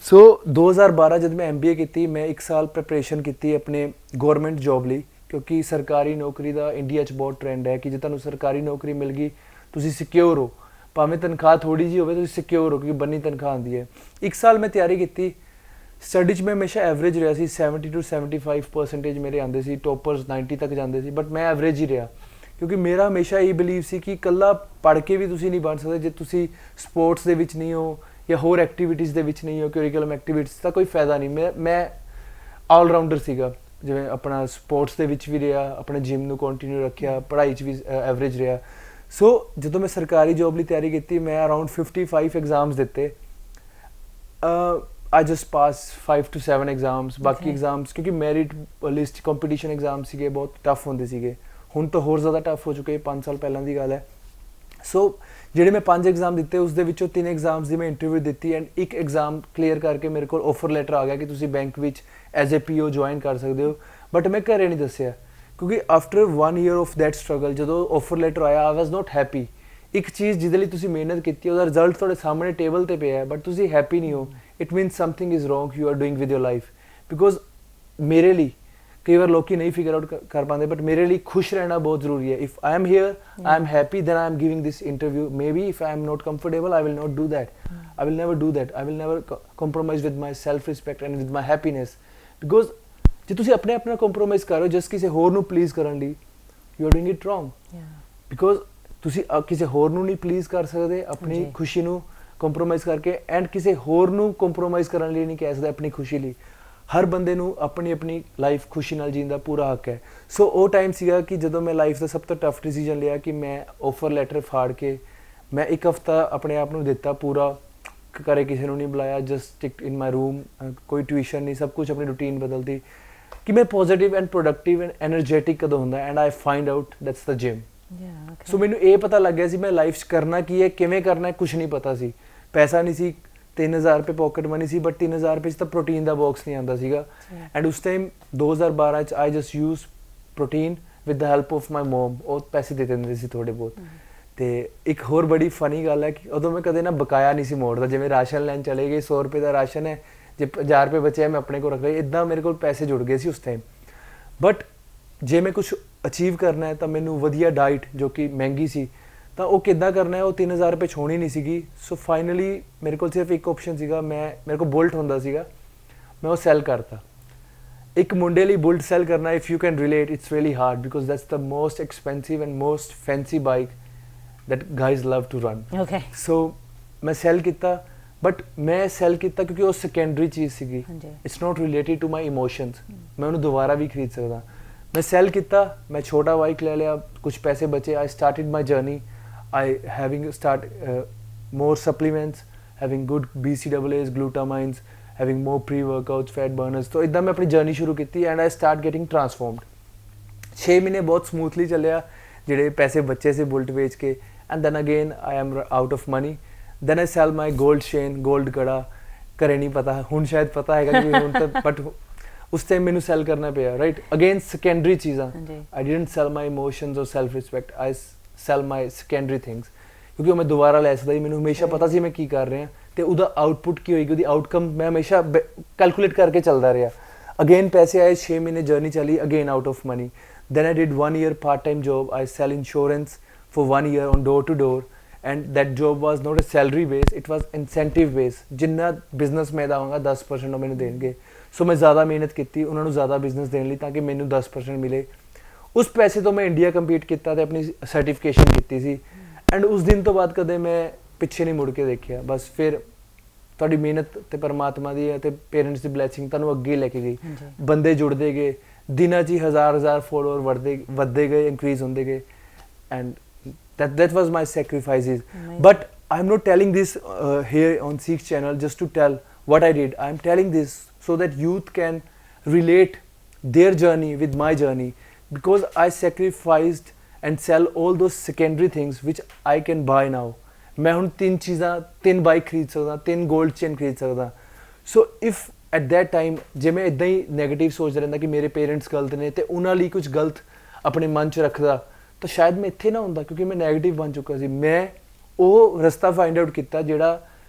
So 2012 ਜਦ ਮੈਂ MBA ਕੀਤੀ, ਮੈਂ 1 ਸਾਲ ਪ੍ਰੈਪਰੇਸ਼ਨ ਕੀਤੀ ਆਪਣੇ ਗੌਰਮੈਂਟ ਜੋਬ ਲਈ, ਕਿਉਂਕਿ ਸਰਕਾਰੀ ਨੌਕਰੀ ਦਾ ਇੰਡੀਆ 'ਚ ਬਹੁਤ ਟ੍ਰੈਂਡ ਹੈ ਕਿ ਜੇ ਤੁਹਾਨੂੰ ਸਰਕਾਰੀ ਨੌਕਰੀ ਮਿਲ ਗਈ ਤੁਸੀਂ ਸਿਕਿਉਰ ਹੋ, ਭਾਵੇਂ ਤਨਖਾਹ ਥੋੜੀ ਜਿਹੀ ਹੋਵੇ ਤੁਸੀਂ ਸਿਕਿਉਰ ਹੋ, ਕਿਉਂਕਿ ਬੰਨੀ ਤਨਖਾਹ ਆਉਂਦੀ ਹੈ। 1 ਸਾਲ ਮੈਂ ਤਿਆਰੀ ਕੀਤੀ। ਸਟੱਡੀ 'ਚ ਮੈਂ ਹਮੇਸ਼ਾ ਐਵਰੇਜ ਰਿਹਾ ਸੀ, 70 to 75% ਮੇਰੇ ਆਉਂਦੇ ਸੀ, ਟੋਪਰਸ 90 ਤੱਕ ਜਾਂਦੇ ਸੀ, ਬਟ ਮੈਂ ਐਵਰੇਜ ਹੀ ਰਿਹਾ। ਕਿਉਂਕਿ ਮੇਰਾ ਹਮੇਸ਼ਾ ਇਹ ਬਿਲੀਵ ਸੀ ਕਿ ਇਕੱਲਾ ਪੜ੍ਹ ਕੇ ਵੀ ਤੁਸੀਂ ਨਹੀਂ ਬਣ ਸਕਦੇ, ਜੇ ਤੁਸੀਂ ਸਪੋਰਟਸ ਦੇ ਵਿੱਚ ਨਹੀਂ ਹੋ ਜਾਂ ਹੋਰ ਐਕਟੀਵਿਟੀਜ਼ ਦੇ ਵਿੱਚ ਨਹੀਂ ਹੋ, ਕਰਿਕੂਲਮ ਐਕਟੀਵਿਟੀਜ਼ ਦਾ ਕੋਈ ਫਾਇਦਾ ਨਹੀਂ। ਮੈਂ ਆਲ ਰਾਊਂਡਰ ਸੀਗਾ, ਜਿਵੇਂ ਆਪਣਾ ਸਪੋਰਟਸ ਦੇ ਵਿੱਚ ਵੀ ਰਿਹਾ, ਆਪਣੇ ਜਿਮ ਨੂੰ ਕੰਟੀਨਿਊ ਰੱਖਿਆ, ਪੜ੍ਹਾਈ 'ਚ ਵੀ ਐਵਰੇਜ ਰਿਹਾ। ਸੋ ਜਦੋਂ ਮੈਂ ਸਰਕਾਰੀ ਜੋਬ ਲਈ ਤਿਆਰੀ ਕੀਤੀ, ਮੈਂ ਅਰਾਊਂਡ 55 ਐਗਜ਼ਾਮਸ ਦਿੱਤੇ। I just passed 5 to 7 exams. ਬਾਕੀ ਐਗਜ਼ਾਮਸ ਕਿਉਂਕਿ ਮੈਰਿਟ ਲਿਸਟ ਕੰਪੀਟੀਸ਼ਨ ਐਗਜ਼ਾਮ ਸੀਗੇ, ਬਹੁਤ ਟਫ ਹੁੰਦੇ ਸੀਗੇ। ਹੁਣ ਤਾਂ ਹੋਰ ਜ਼ਿਆਦਾ ਟਫ ਹੋ ਚੁੱਕੇ, 5 ਸਾਲ ਪਹਿਲਾਂ ਦੀ ਗੱਲ ਹੈ। ਸੋ ਜਿਹੜੇ ਮੈਂ 5 ਐਗਜ਼ਾਮ ਦਿੱਤੇ, ਉਸ ਦੇ ਵਿੱਚੋਂ 3 ਐਗਜ਼ਾਮਸ ਦੀ ਮੈਂ ਇੰਟਰਵਿਊ ਦਿੱਤੀ ਐਂਡ 1 ਐਗਜ਼ਾਮ ਕਲੀਅਰ ਕਰਕੇ ਮੇਰੇ ਕੋਲ ਆਫਰ ਲੈਟਰ ਆ ਗਿਆ ਕਿ ਤੁਸੀਂ ਬੈਂਕ ਵਿੱਚ ਐਜ਼ ਏ PO ਜੁਆਇਨ ਕਰ ਸਕਦੇ ਹੋ। ਬਟ ਮੈਂ ਘਰੇ ਨਹੀਂ ਦੱਸਿਆ, ਕਿਉਂਕਿ after 1 year of that struggle ਜਦੋਂ ਆਫਰ ਲੈਟਰ ਆਇਆ, ਆਈ ਵਾਜ਼ ਨਾਟ ਹੈਪੀ। ਇੱਕ ਚੀਜ਼ ਜਿਹਦੇ ਲਈ ਤੁਸੀਂ ਮਿਹਨਤ ਕੀਤੀ, ਉਹਦਾ ਰਿਜ਼ਲਟ ਤੁਹਾਡੇ ਸਾਹਮਣੇ ਟੇਬਲ 'ਤੇ ਪਿਆ ਹੈ, ਬਟ ਤੁਸੀਂ ਹੈਪੀ ਨਹੀਂ ਹੋ, it means something is wrong you are doing with your life. Because ਮੇਰੇ ਲਈ ਕਈ ਵਾਰ ਲੋਕੀ ਨਹੀਂ ਫਿਗਰ ਆਊਟ ਕਰ ਪਾਉਂਦੇ, ਬਟ ਮੇਰੇ ਲਈ ਖੁਸ਼ ਰਹਿਣਾ ਬਹੁਤ ਜ਼ਰੂਰੀ ਹੈ। If I am here, I am happy, then I am giving this interview. Maybe if I am not comfortable, I will not do that, I will never do that, I will never compromise with my self respect and with my happiness. Because ਜੇ ਤੁਸੀਂ ਆਪਣੇ ਆਪ ਨਾਲ compromise ਕਰ ਰਹੇ ਹੋ just ਕਿਸੇ ਹੋਰ ਨੂੰ ਪਲੀਜ਼ ਕਰਨ ਲਈ, you are doing it wrong. Because ਤੁਸੀਂ ਕਿਸੇ ਹੋਰ ਨੂੰ ਨਹੀਂ ਪਲੀਜ਼ ਕਰ ਸਕਦੇ ਆਪਣੀ ਖੁਸ਼ੀ ਨੂੰ ਕੰਪਰੋਮਾਈਜ਼ ਕਰਕੇ, ਐਂਡ ਕਿਸੇ ਹੋਰ ਨੂੰ ਕੰਪਰੋਮਾਈਜ਼ ਕਰਨ ਲਈ ਨਹੀਂ ਕਹਿ ਸਕਦੇ ਆਪਣੀ ਖੁਸ਼ੀ ਲਈ। ਹਰ ਬੰਦੇ ਨੂੰ ਆਪਣੀ ਲਾਈਫ ਖੁਸ਼ੀ ਨਾਲ ਜੀਣ ਦਾ ਪੂਰਾ ਹੱਕ ਹੈ। ਸੋ ਉਹ ਟਾਈਮ ਸੀਗਾ ਕਿ ਜਦੋਂ ਮੈਂ ਲਾਈਫ ਦਾ ਸਭ ਤੋਂ ਟਫ ਡਿਸੀਜਨ ਲਿਆ ਕਿ ਮੈਂ ਆਫਰ ਲੈਟਰ ਫਾੜ ਕੇ ਮੈਂ 1 ਹਫ਼ਤਾ ਆਪਣੇ ਆਪ ਨੂੰ ਦਿੱਤਾ ਪੂਰਾ, ਘਰੇ ਕਿਸੇ ਨੂੰ ਨਹੀਂ ਬੁਲਾਇਆ, just stick in my room, ਕੋਈ ਟਿਊਸ਼ਨ ਨਹੀਂ, ਸਭ ਕੁਝ ਆਪਣੀ ਰੂਟੀਨ ਬਦਲਦੀ ਕਿ ਮੈਂ positive and productive and energetic ਕਦੋਂ ਹੁੰਦਾ, and I find out that's the gym. So ਮੈਨੂੰ ਇਹ ਪਤਾ ਲੱਗ ਗਿਆ ਸੀ ਮੈਂ ਲਾਈਫ 'ਚ ਕਰਨਾ ਕੀ ਹੈ, ਕਿਵੇਂ ਕਰਨਾ ਹੈ, ਕੁਛ ਨਹੀਂ ਪਤਾ ਸੀ। ਪੈਸਾ ਨਹੀਂ ਸੀ, 3000 ਰੁਪਏ ਪੋਕਟ ਮਨੀ ਸੀ, ਬਟ 3000 ਰੁਪਏ 'ਚ ਤਾਂ ਪ੍ਰੋਟੀਨ ਦਾ ਬਾਕਸ ਨਹੀਂ ਆਉਂਦਾ ਸੀਗਾ। ਐਂਡ ਉਸ ਟਾਈਮ 2012 'ਚ I just use protein with the help of my mom. ਉਹ ਪੈਸੇ ਦੇ ਦਿੰਦੇ ਸੀ ਥੋੜ੍ਹੇ ਬਹੁਤ। ਅਤੇ ਇੱਕ ਹੋਰ ਬੜੀ ਫਨੀ ਗੱਲ ਹੈ ਕਿ ਉਦੋਂ ਮੈਂ ਕਦੇ ਨਾ ਬਕਾਇਆ ਨਹੀਂ ਸੀ ਮੋੜਦਾ। ਜਿਵੇਂ ਰਾਸ਼ਨ ਲੈਣ ਚਲੇ ਗਏ, 100 ਰੁਪਏ ਦਾ ਰਾਸ਼ਨ ਹੈ, ਜੇ 1000 ਰੁਪਏ ਬਚਿਆ ਮੈਂ ਆਪਣੇ ਕੋਲ ਰੱਖ ਲਏ, ਇੱਦਾਂ ਮੇਰੇ ਕੋਲ ਪੈਸੇ ਜੁੜ ਗਏ ਸੀ ਉਸ ਟਾਈਮ। ਬਟ ਜੇ ਮੈਂ ਕੁਛ ਅਚੀਵ ਕਰਨਾ ਹੈ ਤਾਂ ਮੈਨੂੰ ਵਧੀਆ ਡਾਈਟ ਜੋ ਕਿ ਮਹਿੰਗੀ ਸੀ, ਤਾਂ ਉਹ ਕਿੱਦਾਂ ਕਰਨਾ ਹੈ, ਉਹ 3000 ਰੁਪਏ 'ਚ ਹੋਣੀ ਨਹੀਂ ਸੀਗੀ। ਸੋ ਫਾਈਨਲੀ ਮੇਰੇ ਕੋਲ ਸਿਰਫ ਇੱਕ ਆਪਸ਼ਨ ਸੀਗਾ, ਮੇਰੇ ਕੋਲ ਬੁਲਟ ਹੁੰਦਾ ਸੀਗਾ, ਮੈਂ ਉਹ ਸੈਲ ਕਰਤਾ। ਇੱਕ ਮੁੰਡੇ ਲਈ ਬੁਲਟ ਸੈਲ ਕਰਨਾ, if you can relate, it's really hard because that's the most expensive and most fancy bike that guys love to run. Okay. So मैं sell ਕੀਤਾ, but मैं sell ਕੀਤਾ ਕਿਉਂਕਿ ਉਹ secondary ਚੀਜ਼ ਸੀਗੀ, it's not related to my emotions, ਮੈਂ ਉਹਨੂੰ ਦੁਬਾਰਾ ਵੀ ਖਰੀਦ ਸਕਦਾ। ਮੈਂ sell ਕੀਤਾ, ਮੈਂ ਛੋਟਾ ਬਾਈਕ ਲੈ ਲਿਆ, ਕੁਝ ਪੈਸੇ ਬਚੇ, I started my journey, I having more supplements, having good BCAAs, glutamines having more pre workouts fat Berners. तो इदां मैं अपनी जर्नी शुरू की and I start getting transformed. 6 महीने बहुत स्मूथली चलिया, ਜਿਹੜੇ ਪੈਸੇ ਬੱਚੇ ਸੀ ਬੁਲਟ ਵੇਚ ਕੇ, and then again I am out of money. Then I sell my gold chain, gold ਕੜਾ, ਘਰੇ ਨਹੀਂ ਪਤਾ, ਹੁਣ ਸ਼ਾਇਦ ਪਤਾ ਹੈਗਾ ਕਿ ਹੁਣ ਤਾਂ, ਬਟ ਉਸ ਟਾਈਮ ਮੈਨੂੰ ਸੈਲ ਕਰਨਾ ਪਿਆ, ਰਾਈਟ। ਅਗੇਨ ਸੈਕੰਡਰੀ ਚੀਜ਼ਾਂ, I didn't sell my emotions ਔਰ self respect, I sell my secondary things, ਕਿਉਂਕਿ ਉਹ ਮੈਂ ਦੁਬਾਰਾ ਲੈ ਸਕਦਾ ਸੀ। ਮੈਨੂੰ ਹਮੇਸ਼ਾ ਪਤਾ ਸੀ ਮੈਂ ਕੀ ਕਰ ਰਿਹਾ ਅਤੇ ਉਹਦਾ ਆਊਟਪੁੱਟ ਕੀ ਹੋਏਗੀ, ਉਹਦੀ ਆਊਟਕਮ ਮੈਂ ਹਮੇਸ਼ਾ ਕੈਲਕੂਲੇਟ ਕਰਕੇ ਚੱਲਦਾ ਰਿਹਾ। ਅਗੇਨ ਪੈਸੇ ਆਏ, 6 ਮਹੀਨੇ ਜਰਨੀ ਚੱਲੀ, again out of money. Then I did 1 year part-time job. I sell insurance for 1 year on door to door, and that job was not a salary base, it was incentive base. Jinnah business मैं दाऊँगा 10% मैंने देंगे। So मैं ज़्यादा मेहनत की, उन्होंने ज़्यादा business देने ली ताकि मैंने 10% मिले। उस पैसे तो मैं इंडिया compete किया था, अपनी certification की थी, and उस दिन तो बाद कदे मैं पिछे नहीं मुड़ के देखिया। बस फिर ਤੁਹਾਡੀ ਮਿਹਨਤ ਤੇ ਪਰਮਾਤਮਾ ਦੀ ਅਤੇ ਪੇਰੈਂਟਸ ਦੀ ਬਲੈਸਿੰਗ ਤੁਹਾਨੂੰ ਅੱਗੇ ਲੈ ਕੇ ਗਈ। ਬੰਦੇ ਜੁੜਦੇ ਗਏ, ਦਿਨਾਂ 'ਚ ਹੀ ਹਜ਼ਾਰ ਫੋਲੋਅਰ ਵੱਧਦੇ ਗਏ, ਇਨਕਰੀਜ਼ ਹੁੰਦੇ ਗਏ, and that was my sacrifices. But I'm not telling this here on Seek's channel just to tell what I did. I'm telling this so that youth can relate their journey with my journey, because I sacrificed and sell all those secondary things which I can buy now. मैं ਹੁਣ 3 ਚੀਜ਼ਾਂ, 3 bike ਖਰੀਦ ਸਕਦਾ, 3 gold chain ਖਰੀਦ ਸਕਦਾ। ਸੋ if at that time ਜੇ ਮੈਂ ਇੱਦਾਂ ਹੀ ਨੈਗੇਟਿਵ ਸੋਚਦਾ ਰਹਿੰਦਾ ਕਿ ਮੇਰੇ ਪੇਰੈਂਟਸ ਗਲਤ ਨੇ ਅਤੇ ਉਹਨਾਂ ਲਈ ਕੁਝ ਗਲਤ ਆਪਣੇ ਮਨ 'ਚ ਰੱਖਦਾ, ਤਾਂ ਸ਼ਾਇਦ ਮੈਂ ਇੱਥੇ ਨਾ ਹੁੰਦਾ, ਕਿਉਂਕਿ ਮੈਂ ਨੈਗੇਟਿਵ ਬਣ ਚੁੱਕਾ ਸੀ। ਮੈਂ ਉਹ ਰਸਤਾ ਫਾਈਂਡ ਆਊਟ ਕੀਤਾ ਜਿਹੜਾ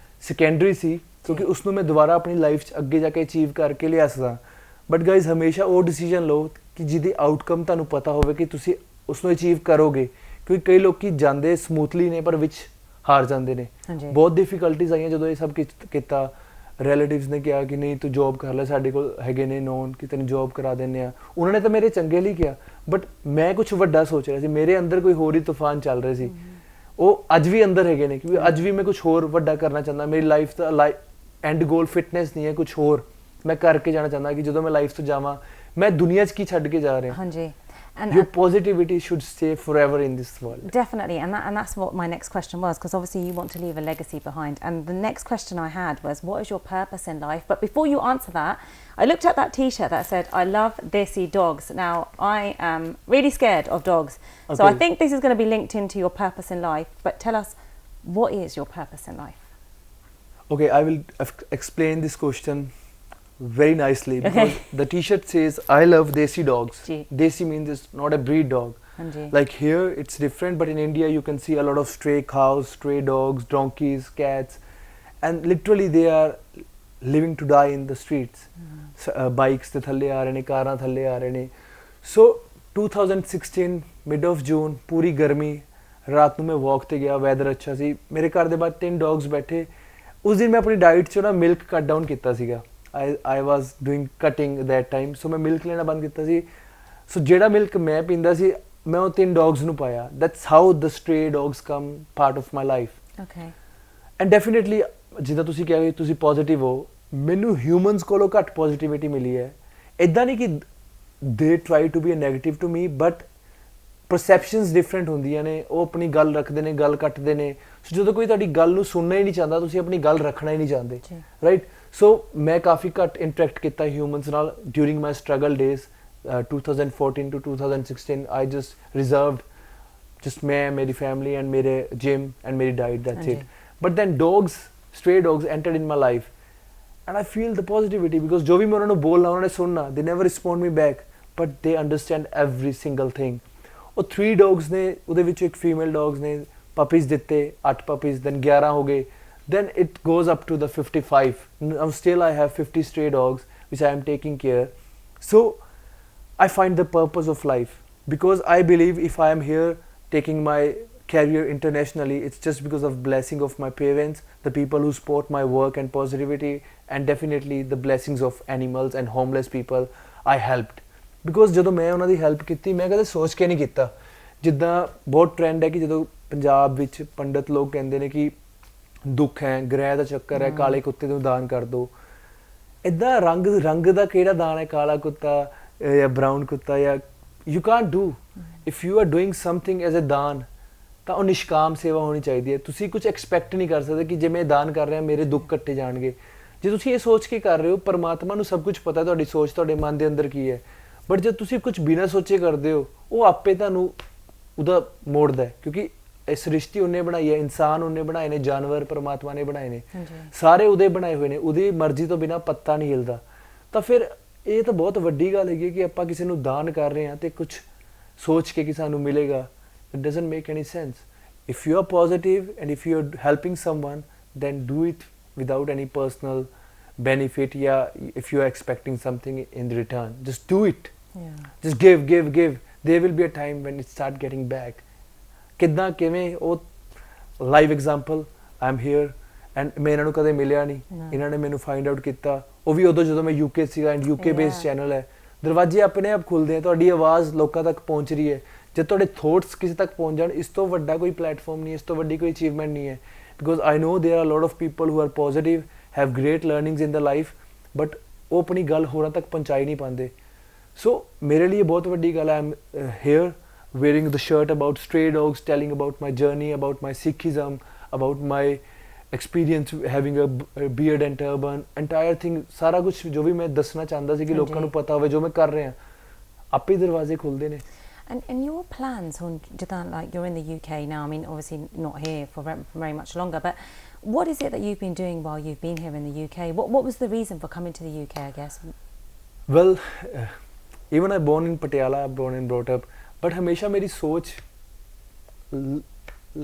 ਸੈਕੰਡਰੀ ਸੀ, ਕਿਉਂਕਿ ਉਸਨੂੰ ਮੈਂ ਦੁਬਾਰਾ ਆਪਣੀ ਲਾਈਫ 'ਚ ਅੱਗੇ ਜਾ ਕੇ ਅਚੀਵ ਕਰਕੇ ਲਿਆ ਸਕਦਾ। ਬਟ ਗਾਈਜ਼ ਹਮੇਸ਼ਾ ਉਹ ਡਿਸੀਜਨ ਲਓ ਕਿ ਜਿਹਦੀ ਆਊਟਕਮ ਤੁਹਾਨੂੰ ਪਤਾ ਹੋਵੇ ਕਿ ਤੁਸੀਂ ਉਸਨੂੰ ਅਚੀਵ ਕਰੋਗੇ, ਕਿਉਂਕਿ ਕਈ ਲੋਕ ਜਾਂਦੇ ਸਮੂਥਲੀ ਨੇ ਪਰ ਵਿੱਚ ਹਾਰ ਜਾਂਦੇ ਨੇ। ਬਹੁਤ ਡਿਫੀਕਲਟੀਜ਼ ਆਈਆਂ ਜਦੋਂ ਇਹ ਸਭ ਕੀਤਾ। ਰਿਲੇਟਿਵਸ ਨੇ ਕਿਹਾ ਕਿ ਨਹੀਂ ਤੂੰ ਜੋਬ ਕਰ ਲੈ, ਸਾਡੇ ਕੋਲ ਹੈਗੇ ਨੇ ਨੋਨ ਕਿ ਤੈਨੂੰ ਜੋਬ ਕਰਾ ਦਿੰਦੇ ਆ। ਉਹਨਾਂ ਨੇ ਤਾਂ ਮੇਰੇ ਚੰਗੇ ਲਈ ਕਿਹਾ, ਬਟ ਮੈਂ ਕੁਛ ਵੱਡਾ ਸੋਚ ਰਿਹਾ ਸੀ। ਮੇਰੇ ਅੰਦਰ ਕੋਈ ਹੋਰ ਹੀ ਤੂਫਾਨ ਚੱਲ ਰਹੇ ਸੀ, ਉਹ ਅੱਜ ਵੀ ਅੰਦਰ ਹੈਗੇ ਨੇ, ਕਿਉਂਕਿ ਅੱਜ ਵੀ ਮੈਂ ਕੁਛ ਹੋਰ ਵੱਡਾ ਕਰਨਾ ਚਾਹੁੰਦਾ। ਮੇਰੀ ਲਾਈਫ ਦਾ ਐਂਡ ਗੋਲ ਫਿਟਨੈਸ ਨਹੀਂ ਹੈ, ਕੁਛ ਹੋਰ ਮੈਂ ਕਰਕੇ ਜਾਣਾ ਚਾਹੁੰਦਾ ਕਿ ਜਦੋਂ ਮੈਂ ਲਾਈਫ ਤੋਂ ਜਾਵਾਂ ਮੈਂ ਦੁਨੀਆ 'ਚ ਕੀ ਛੱਡ ਕੇ ਜਾ ਰਿਹਾ। ਹਾਂਜੀ। And your positivity should stay forever in this world. Definitely, and that's what my next question was, because obviously you want to leave a legacy behind. And the next question I had was, what is your purpose in life? But before you answer that, I looked at that T-shirt that said, "I love desi dogs." Now, I am really scared of dogs, so I think this is going to be linked into your purpose in life. But tell us, what is your purpose in life? Okay, I will explain this question very nicely, because the T-shirt says I love desi dogs. Desi means it's not a breed dog. Like here it's different, but in India you can see a lot of stray cows, stray dogs, donkeys, cats, and literally they are living to die in the streets. Bikes te thalle aa rahe ne, cars thalle aa rahe ne. So 2016 mid of June, puri garmi, ਰਾਤ ਨੂੰ ਮੈਂ walk ਤੇ ਗਿਆ, weather ਅੱਛਾ ਸੀ, ਮੇਰੇ ਘਰ ਦੇ ਬਾਹਰ 3 ਡੌਗਸ ਬੈਠੇ। ਉਸ ਦਿਨ ਮੈਂ ਆਪਣੀ ਡਾਈਟ 'ਚੋਂ ਨਾ ਮਿਲਕ ਕੱਟ ਡਾਊਨ ਕੀਤਾ ਸੀਗਾ। I was doing cutting that time, so ਮੈਂ ਮਿਲਕ ਲੈਣਾ ਬੰਦ ਕੀਤਾ ਸੀ। ਸੋ ਜਿਹੜਾ ਮਿਲਕ ਮੈਂ ਪੀਂਦਾ ਸੀ ਮੈਂ ਉਹ 3 ਡੌਗਸ ਨੂੰ ਪਾਇਆ। that's how the stray dogs come part of my life. Okay. and definitely ਜਿੱਦਾਂ ਤੁਸੀਂ ਕਿਹਾ ਕਿ ਤੁਸੀਂ ਪੋਜ਼ਿਟਿਵ ਹੋ, ਮੈਨੂੰ ਹਿਊਮਨਸ ਕੋਲੋਂ ਘੱਟ ਪੋਜ਼ਿਟਿਵਿਟੀ ਮਿਲੀ ਹੈ। ਇੱਦਾਂ ਨਹੀਂ ਕਿ they try to be a negative to me, but perceptions different ਹੁੰਦੀਆਂ ਨੇ। ਉਹ ਆਪਣੀ ਗੱਲ ਰੱਖਦੇ ਨੇ, ਗੱਲ ਕੱਟਦੇ ਨੇ। ਸੋ ਜਦੋਂ ਕੋਈ ਤੁਹਾਡੀ ਗੱਲ ਨੂੰ ਸੁਣਨਾ ਹੀ ਨਹੀਂ ਚਾਹੁੰਦਾ, ਤੁਸੀਂ ਆਪਣੀ ਗੱਲ ਰੱਖਣਾ ਹੀ ਨਹੀਂ ਚਾਹੁੰਦੇ, ਰਾਈਟ। ਸੋ ਮੈਂ ਕਾਫੀ ਘੱਟ ਇੰਟਰੈਕਟ ਕੀਤਾ ਹਿਊਮਨਸ ਨਾਲ during my struggle days 2014 to 2016. I just reserved just ਮੈਂ, ਮੇਰੀ ਫੈਮਿਲੀ ਐਂਡ ਮੇਰੇ ਜਿਮ ਐਂਡ ਮੇਰੀ diet, that's it. But then dogs, stray dogs entered in my life and I feel the positivity, because ਜੋ ਵੀ ਮੈਂ ਉਹਨਾਂ ਨੂੰ ਬੋਲਣਾ ਉਹਨਾਂ ਨੇ ਸੁਣਨਾ, they never respond me back, but they understand every single thing. ਉਹ 3 dogs ਨੇ, ਉਹਦੇ ਵਿੱਚ ਇੱਕ ਫੀਮੇਲ dogs ਨੇ, puppies ਦਿੱਤੇ, 8 puppies, then 11 ਹੋ ਗਏ, then it goes up to the 55. Now still I have 50 stray dogs which I am taking care. So I find the purpose of life, because I believe if I am here taking my career internationally, it's just because of blessing of my parents, the people who support my work and positivity, and definitely the blessings of animals and homeless people I helped. Because ਜਦੋਂ ਮੈਂ ਉਹਨਾਂ ਦੀ help ਕੀਤੀ, ਮੈਂ ਕਦੇ ਸੋਚ ਕੇ ਨਹੀਂ ਕੀਤਾ। ਜਿੱਦਾਂ ਬਹੁਤ ਟ੍ਰੈਂਡ ਹੈ ਕਿ ਜਦੋਂ ਪੰਜਾਬ ਵਿੱਚ ਪੰਡਤ ਲੋਕ ਕਹਿੰਦੇ ਨੇ ਕਿ ਦੁੱਖ ਹੈ, ਗ੍ਰਹਿ ਦਾ ਚੱਕਰ ਹੈ, ਕਾਲੇ ਕੁੱਤੇ ਨੂੰ ਦਾਨ ਕਰ ਦਿਓ। ਇੱਦਾਂ ਰੰਗ ਦਾ ਕਿਹੜਾ ਦਾਨ ਹੈ, ਕਾਲਾ ਕੁੱਤਾ ਜਾਂ ਬਰਾਊਨ ਕੁੱਤਾ, ਜਾਂ you can't do. If you are doing something as a ਦਾਨ, ਤਾਂ ਉਹ ਨਿਸ਼ਕਾਮ ਸੇਵਾ ਹੋਣੀ ਚਾਹੀਦੀ ਹੈ। ਤੁਸੀਂ ਕੁਝ ਐਕਸਪੈਕਟ ਨਹੀਂ ਕਰ ਸਕਦੇ ਕਿ ਜੇ ਮੈਂ ਦਾਨ ਕਰ ਰਿਹਾ ਮੇਰੇ ਦੁੱਖ ਕੱਟੇ ਜਾਣਗੇ। ਜੇ ਤੁਸੀਂ ਇਹ ਸੋਚ ਕੇ ਕਰ ਰਹੇ ਹੋ, ਪਰਮਾਤਮਾ ਨੂੰ ਸਭ ਕੁਝ ਪਤਾ ਤੁਹਾਡੀ ਸੋਚ ਤੁਹਾਡੇ ਮਨ ਦੇ ਅੰਦਰ ਕੀ ਹੈ, ਬਟ ਜੇ ਤੁਸੀਂ ਕੁਝ ਬਿਨਾਂ ਸੋਚੇ ਕਰਦੇ ਹੋ, ਉਹ ਆਪੇ ਤੁਹਾਨੂੰ ਉਹਦਾ ਮੋੜਦਾ ਹੈ, ਕਿਉਂਕਿ ਇਹ ਸ੍ਰਿਸ਼ਟੀ ਉਹਨੇ ਬਣਾਈ ਹੈ, ਇਨਸਾਨ ਉਹਨੇ ਬਣਾਏ ਨੇ, ਜਾਨਵਰ ਪਰਮਾਤਮਾ ਨੇ ਬਣਾਏ ਨੇ, ਸਾਰੇ ਉਹਦੇ ਬਣਾਏ ਹੋਏ ਨੇ, ਉਹਦੀ ਮਰਜ਼ੀ ਤੋਂ ਬਿਨਾਂ ਪੱਤਾ ਨਹੀਂ ਹਿਲਦਾ। ਤਾਂ ਫਿਰ ਇਹ ਤਾਂ ਬਹੁਤ ਵੱਡੀ ਗੱਲ ਹੈਗੀ ਕਿ ਆਪਾਂ ਕਿਸੇ ਨੂੰ ਦਾਨ ਕਰ ਰਹੇ ਹਾਂ ਤੇ ਕੁਝ ਸੋਚ ਕੇ ਕਿ ਸਾਨੂੰ ਮਿਲੇਗਾ। It doesn't make any sense. If you R positive and if you R helping someone, then do it without any personal benefit. Yeah, if you are expecting something in return, just do it. Just give. There will be a time when it start getting back. ਕਿੱਦਾਂ ਕਿਵੇਂ ਉਹ live example, I am hair and ਮੈਂ ਇਹਨਾਂ ਨੂੰ ਕਦੇ ਮਿਲਿਆ ਨਹੀਂ, ਇਹਨਾਂ ਨੇ ਮੈਨੂੰ ਫਾਈਂਡ ਆਊਟ ਕੀਤਾ, ਉਹ ਵੀ ਉਦੋਂ ਜਦੋਂ ਮੈਂ ਯੂਕੇ ਸੀਗਾ, ਐਂਡ ਯੂਕੇ ਬੇਸਡ ਚੈਨਲ ਹੈ। ਦਰਵਾਜ਼ੇ ਆਪਣੇ ਆਪ ਖੁੱਲਦੇ ਆ, ਤੁਹਾਡੀ ਆਵਾਜ਼ ਲੋਕਾਂ ਤੱਕ ਪਹੁੰਚ ਰਹੀ ਹੈ। ਜੇ ਤੁਹਾਡੇ ਥੋਟਸ ਕਿਸੇ ਤੱਕ ਪਹੁੰਚ ਜਾਣ, ਇਸ ਤੋਂ ਵੱਡਾ ਕੋਈ ਪਲੇਟਫਾਰਮ ਨਹੀਂ, ਇਸ ਤੋਂ ਵੱਡੀ ਕੋਈ ਅਚੀਵਮੈਂਟ ਨਹੀਂ ਹੈ। Because I know there are a lot of people who are positive, have great learnings in their life, but ਉਹ ਆਪਣੀ ਗੱਲ ਹੋਰਾਂ ਤੱਕ ਪਹੁੰਚਾਈ ਨਹੀਂ ਪਾਉਂਦੇ। ਸੋ ਮੇਰੇ ਲਈ ਬਹੁਤ ਵੱਡੀ ਗੱਲ ਹੈ। I'm here wearing the shirt about stray dogs, telling about my journey, about my Sikhism, about my experience having a beard and turban, entire thing, ਸਾਰਾ ਕੁਝ ਜੋ ਵੀ ਮੈਂ ਦੱਸਣਾ ਚਾਹੁੰਦਾ ਸੀ ਕਿ ਲੋਕਾਂ ਨੂੰ ਪਤਾ ਹੋਵੇ ਜੋ ਮੈਂ ਕਰ ਰਿਹਾ, ਆਪੇ ਹੀ ਦਰਵਾਜ਼ੇ ਖੁੱਲਦੇ ਨੇ। And your plans on Jitan, like you're in the UK now, I mean obviously not here for very much longer, but what is it that you've been doing while you've been here in the UK? What was the reason for coming to the UK, I guess? Well, even I born in Patiala, born and brought up, but ਹਮੇਸ਼ਾ ਮੇਰੀ ਸੋਚ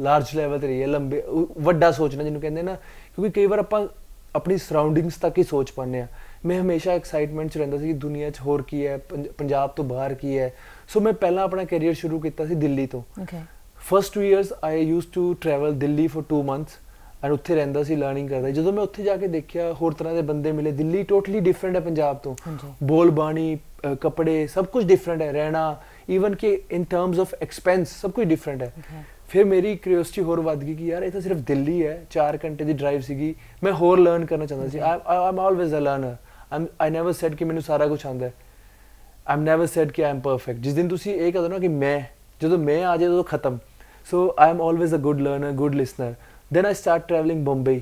large level ਤੇ ਰਹੀ ਹੈ, ਲੰਬੇ ਵੱਡਾ ਸੋਚਣਾ ਜਿਹਨੂੰ ਕਹਿੰਦੇ ਨਾ, ਕਿਉਂਕਿ ਕਈ ਵਾਰ ਆਪਾਂ ਆਪਣੀ ਸਰਾਊਂਡਿੰਗਸ ਤੱਕ ਹੀ ਸੋਚ ਪਾਉਂਦੇ ਹਾਂ। ਮੈਂ ਹਮੇਸ਼ਾ ਐਕਸਾਈਟਮੈਂਟ 'ਚ ਰਹਿੰਦਾ ਸੀ ਕਿ ਦੁਨੀਆ 'ਚ ਹੋਰ ਕੀ ਹੈ, ਪੰਜਾਬ ਤੋਂ ਬਾਹਰ ਕੀ ਹੈ। ਸੋ ਮੈਂ ਪਹਿਲਾਂ ਆਪਣਾ ਕੈਰੀਅਰ ਸ਼ੁਰੂ ਕੀਤਾ ਸੀ ਦਿੱਲੀ ਤੋਂ। First 2 years I used to travel Delhi for 2 months and ਉੱਥੇ ਰਹਿੰਦਾ ਸੀ, ਲਰਨਿੰਗ ਕਰਦਾ। ਜਦੋਂ ਮੈਂ ਉੱਥੇ ਜਾ ਕੇ ਦੇਖਿਆ, ਹੋਰ ਤਰ੍ਹਾਂ ਦੇ ਬੰਦੇ ਮਿਲੇ। ਦਿੱਲੀ ਟੋਟਲੀ ਡਿਫਰੈਂਟ ਹੈ ਪੰਜਾਬ ਤੋਂ, ਬੋਲ ਬਾਣੀ, ਕੱਪੜੇ, ਸਭ ਕੁਝ ਡਿਫਰੈਂਟ ਹੈ, ਰਹਿਣਾ, ਈਵਨ ਕਿ ਇਨ ਟਰਮਸ ਆਫ ਐਕਸਪੈਂਸ ਸਭ ਕੁਝ ਡਿਫਰੈਂਟ ਹੈ। ਫਿਰ ਮੇਰੀ ਕਿਊਰੀਓਸਿਟੀ ਹੋਰ ਵੱਧ ਗਈ ਕਿ ਯਾਰ ਇਹ ਤਾਂ ਸਿਰਫ ਦਿੱਲੀ ਹੈ, 4 ਘੰਟੇ ਦੀ ਡਰਾਈਵ ਸੀਗੀ, ਮੈਂ ਹੋਰ ਲਰਨ ਕਰਨਾ ਚਾਹੁੰਦਾ ਸੀ। I am always a learner, I never said ਕਿ ਮੈਨੂੰ ਸਾਰਾ ਕੁਝ ਆਉਂਦਾ ਹੈ। I'm never said ਕਿ I am perfect। ਜਿਸ ਦਿਨ ਤੁਸੀਂ ਇਹ ਕਹੋ ਨਾ ਕਿ ਮੈਂ, ਜਦੋਂ ਮੈਂ ਆ ਜਾਏ ਉਦੋਂ ਖਤਮ। So I am always a good learner, good listener. Then I start traveling Bombay.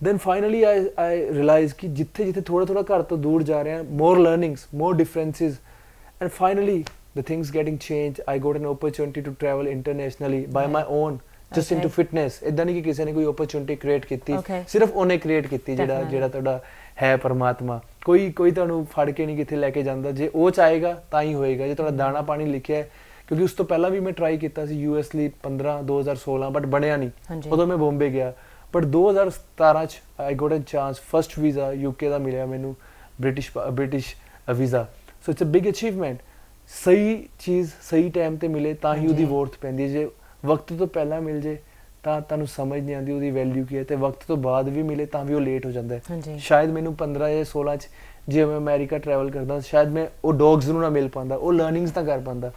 Then finally I realized ਕਿ ਜਿੱਥੇ ਥੋੜਾ ਘਰ ਤੋਂ ਦੂਰ ਜਾ ਰਹੇ ਹਾਂ, more learnings, more differences, and finally the things getting changed. I got an opportunity to travel internationally by my own, just into fitness. ਇੱਦਾਂ ਨਹੀਂ ਕਿ ਕਿਸੇ ਨੇ ਕੋਈ opportunity create ਕੀਤੀ, ਸਿਰਫ ਉਹਨੇ create ਕੀਤੀ, ਜਿਹੜਾ ਤੁਹਾਡਾ ਹੈ ਪਰਮਾਤਮਾ। ਕੋਈ ਤੁਹਾਨੂੰ ਫੜ ਕੇ ਨਹੀਂ ਕਿੱਥੇ ਲੈ ਕੇ ਜਾਂਦਾ, ਜੇ ਉਹ ਚਾਹੇਗਾ ਤਾਂ ਹੀ ਹੋਏਗਾ, ਜੇ ਤੁਹਾਡਾ ਦਾਣਾ ਪਾਣੀ ਲਿਖਿਆ ਹੈ। ਕਿਉਂਕਿ ਉਸ ਤੋਂ ਪਹਿਲਾਂ ਵੀ ਮੈਂ ਟਰਾਈ ਕੀਤਾ ਸੀ US ਲਈ 2016, ਬਟ ਬਣਿਆ ਨਹੀਂ, ਉਦੋਂ ਮੈਂ ਬੰਬੇ ਗਿਆ। ਬਟ 2017 'ਚ I got a chance, first visa UK ਦਾ ਮਿਲਿਆ ਮੈਨੂੰ, British visa. So it's a big achievement. ਸਹੀ ਚੀਜ਼ ਸਹੀ ਟਾਈਮ 'ਤੇ ਮਿਲੇ ਤਾਂ ਹੀ ਉਹਦੀ ਵਰਥ ਪੈਂਦੀ। ਜੇ ਵਕਤ ਤੋਂ ਪਹਿਲਾਂ ਮਿਲ ਜੇ ਤਾਂ ਤੁਹਾਨੂੰ ਸਮਝ ਨਹੀਂ ਆਉਂਦੀ ਉਹਦੀ ਵੈਲਿਊ ਕੀ ਹੈ, ਤੇ ਵਕਤ ਤੋਂ ਬਾਅਦ ਵੀ ਮਿਲੇ ਤਾਂ ਵੀ ਉਹ ਲੇਟ ਹੋ ਜਾਂਦਾ ਹੈ। ਸ਼ਾਇਦ ਮੈਨੂੰ 15 ਜਾਂ 16 'ਚ ਜੇ ਮੈਂ ਅਮਰੀਕਾ ਟਰੈਵਲ ਕਰਦਾ, ਸ਼ਾਇਦ ਮੈਂ ਉਹ ਡੌਗਸ ਨੂੰ ਨਾ ਮਿਲ ਪਾਉਂਦਾ, ਉਹ ਲਰਨਿੰਗਸ ਨਾ ਕਰ ਪਾਉਂਦਾ।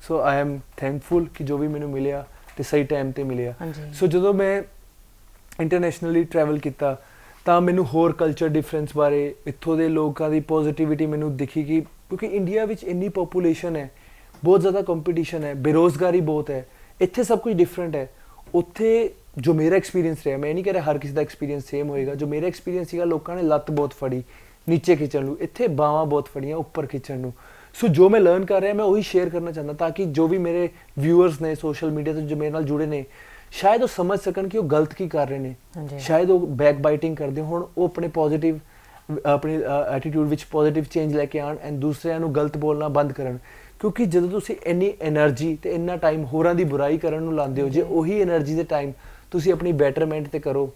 ਸੋ ਆਈ ਐਮ ਥੈਂਕਫੁਲ ਕਿ ਜੋ ਵੀ ਮੈਨੂੰ ਮਿਲਿਆ ਤੇ ਸਹੀ ਟਾਈਮ 'ਤੇ ਮਿਲਿਆ। ਸੋ ਜਦੋਂ ਮੈਂ ਇੰਟਰਨੈਸ਼ਨਲੀ ਟਰੈਵਲ ਕੀਤਾ ਤਾਂ ਮੈਨੂੰ ਹੋਰ ਕਲਚਰ ਡਿਫਰੈਂਸ ਬਾਰੇ, ਇੱਥੋਂ ਦੇ ਲੋਕਾਂ ਦੀ ਪੋਜ਼ੀਟਿਵਿਟੀ ਮੈਨੂੰ ਦਿਖੀ ਕਿ ਕਿਉਂਕਿ ਇੰਡੀਆ ਵਿੱਚ ਇੰਨੀ ਪੋਪੂਲੇਸ਼ਨ ਹੈ, ਬਹੁਤ ਜ਼ਿਆਦਾ ਕੰਪੀਟੀਸ਼ਨ ਹੈ, ਬੇਰੁਜ਼ਗਾਰੀ ਬਹੁਤ ਹੈ, ਇੱਥੇ ਸਭ ਕੁਝ ਡਿਫਰੈਂਟ ਹੈ। ਉੱਥੇ ਜੋ ਮੇਰਾ ਐਕਸਪੀਰੀਅੰਸ ਰਿਹਾ, ਮੈਂ ਨਹੀਂ ਕਹਿ ਰਿਹਾ ਹਰ ਕਿਸੇ ਦਾ ਐਕਸਪੀਰੀਅੰਸ ਸੇਮ ਹੋਏਗਾ, ਜੋ ਮੇਰਾ ਐਕਸਪੀਰੀਅੰਸ ਸੀਗਾ, ਲੋਕਾਂ ਨੇ ਲੱਤ ਬਹੁਤ ਫੜੀ ਨੀਚੇ ਖਿੱਚਣ ਨੂੰ, ਇੱਥੇ ਬਾਹਾਂ ਬਹੁਤ ਫੜੀਆਂ ਉੱਪਰ ਖਿੱਚਣ ਨੂੰ। ਸੋ ਜੋ ਮੈਂ ਲਰਨ ਕਰ ਰਿਹਾ ਮੈਂ ਉਹੀ ਸ਼ੇਅਰ ਕਰਨਾ ਚਾਹੁੰਦਾ, ਤਾਂ ਕਿ ਜੋ ਵੀ ਮੇਰੇ ਵਿਊਅਰਸ ਨੇ ਸੋਸ਼ਲ ਮੀਡੀਆ ਤੋਂ ਜੋ ਮੇਰੇ ਨਾਲ ਜੁੜੇ ਨੇ, ਸ਼ਾਇਦ ਉਹ ਸਮਝ ਸਕਣ ਕਿ ਉਹ ਗਲਤ ਕੀ ਕਰ ਰਹੇ ਨੇ। ਸ਼ਾਇਦ ਉਹ ਬੈਕ ਬਾਈਟਿੰਗ ਕਰਦੇ ਹੋਣ, ਉਹ ਆਪਣੇ ਪੋਜ਼ਿਟਿਵ, ਆਪਣੇ ਐਟੀਟਿਊਡ ਵਿੱਚ ਪੋਜ਼ਿਟਿਵ ਚੇਂਜ ਲੈ ਕੇ ਆਉਣ ਐਂਡ ਦੂਸਰਿਆਂ ਨੂੰ ਗਲਤ ਬੋਲਣਾ ਬੰਦ ਕਰਨ। ਕਿਉਂਕਿ ਜਦੋਂ ਤੁਸੀਂ ਇੰਨੀ ਐਨਰਜੀ ਤੇ ਇੰਨਾ ਟਾਈਮ ਹੋਰਾਂ ਦੀ ਬੁਰਾਈ ਕਰਨ ਨੂੰ ਲਾਉਂਦੇ ਹੋ, ਜੇ ਉਹੀ ਐਨਰਜੀ ਦੇ ਟਾਈਮ ਤੁਸੀਂ ਆਪਣੀ ਬੈਟਰਮੈਂਟ ਤੇ ਕਰੋ,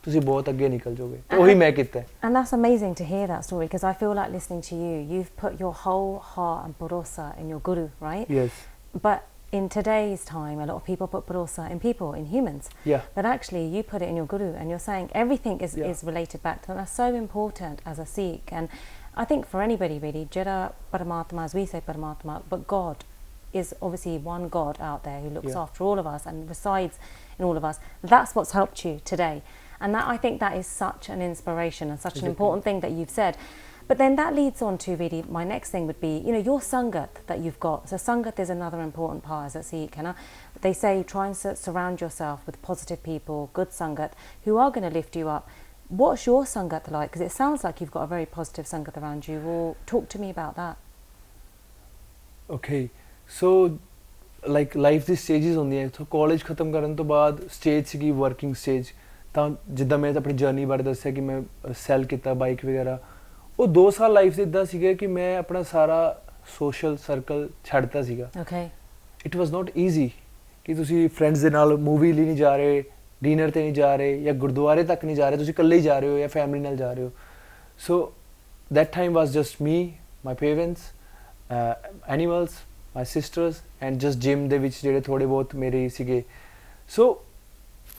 ਤੁਸੀਂ ਬਹੁਤ ਅੱਗੇ ਨਿਕਲ ਜਾਓਗੇ। ਉਹੀ ਮੈਂ ਕੀਤਾ। And that's amazing to hear that story, because I feel like listening to you, you've put your whole heart and bharosa in your guru, right? Yes. But in today's time, a lot of people put bharosa in people, in humans. Yeah. But actually, you put it in your guru, and you're saying everything is related back to that. That's so important as a Sikh. And I think for anybody really, Jira Paramatma, as we say Paramatma, but God is obviously one God out there who looks after all of us and resides in all of us. That's what's helped you today. And that, I think that is such an inspiration and such an important thing that you've said. But then that leads on to really, my next thing would be, you know, your Sangat that you've got. So Sangat is another important part as a Sikh. They say try and surround yourself with positive people, good Sangat, who are going to lift you up. What's your Sangat like? Because it sounds like you've got a very positive Sangat around you. Well, talk to me about that. Okay, so like life the stages ਹੁੰਦੀਆਂ ਸੋ college ਖਤਮ ਕਰਨ ਤੋਂ ਬਾਅਦ stage ਸੀਗੀ working stage ਤਾਂ ਜਿੱਦਾਂ ਮੈਂ ਆਪਣੀ ਜਰਨੀ ਬਾਰੇ ਦੱਸਿਆ ਕਿ ਮੈਂ ਸੈਲ ਕੀਤਾ ਬਾਈਕ ਵਗੈਰਾ ਉਹ 2 ਸਾਲ ਲਾਈਫ ਦੇ ਇੱਦਾਂ ਸੀਗੇ ਕਿ ਮੈਂ ਆਪਣਾ ਸਾਰਾ ਸੋਸ਼ਲ ਸਰਕਲ ਛੱਡਤਾ ਸੀਗਾ Okay. It was not easy ਕਿ ਤੁਸੀਂ ਫਰੈਂਡਸ ਦੇ ਨਾਲ ਮੂਵੀ ਲਈ ਨਹੀਂ ਜਾ ਰਹੇ ਡਿਨਰ ਤੇ ਨਹੀਂ ਜਾ ਰਹੇ ਜਾਂ ਗੁਰਦੁਆਰੇ ਤੱਕ ਨਹੀਂ ਜਾ ਰਹੇ ਤੁਸੀਂ ਇਕੱਲੇ ਹੀ ਜਾ ਰਹੇ ਹੋ ਜਾਂ ਫੈਮਿਲੀ ਨਾਲ ਜਾ ਰਹੇ ਹੋ ਸੋ that time was just me, my parents, animals, my sisters and just gym ਦੇ ਵਿੱਚ ਜਿਹੜੇ ਥੋੜੇ ਬਹੁਤ ਮੇਰੇ ਸੀਗੇ ਸੋ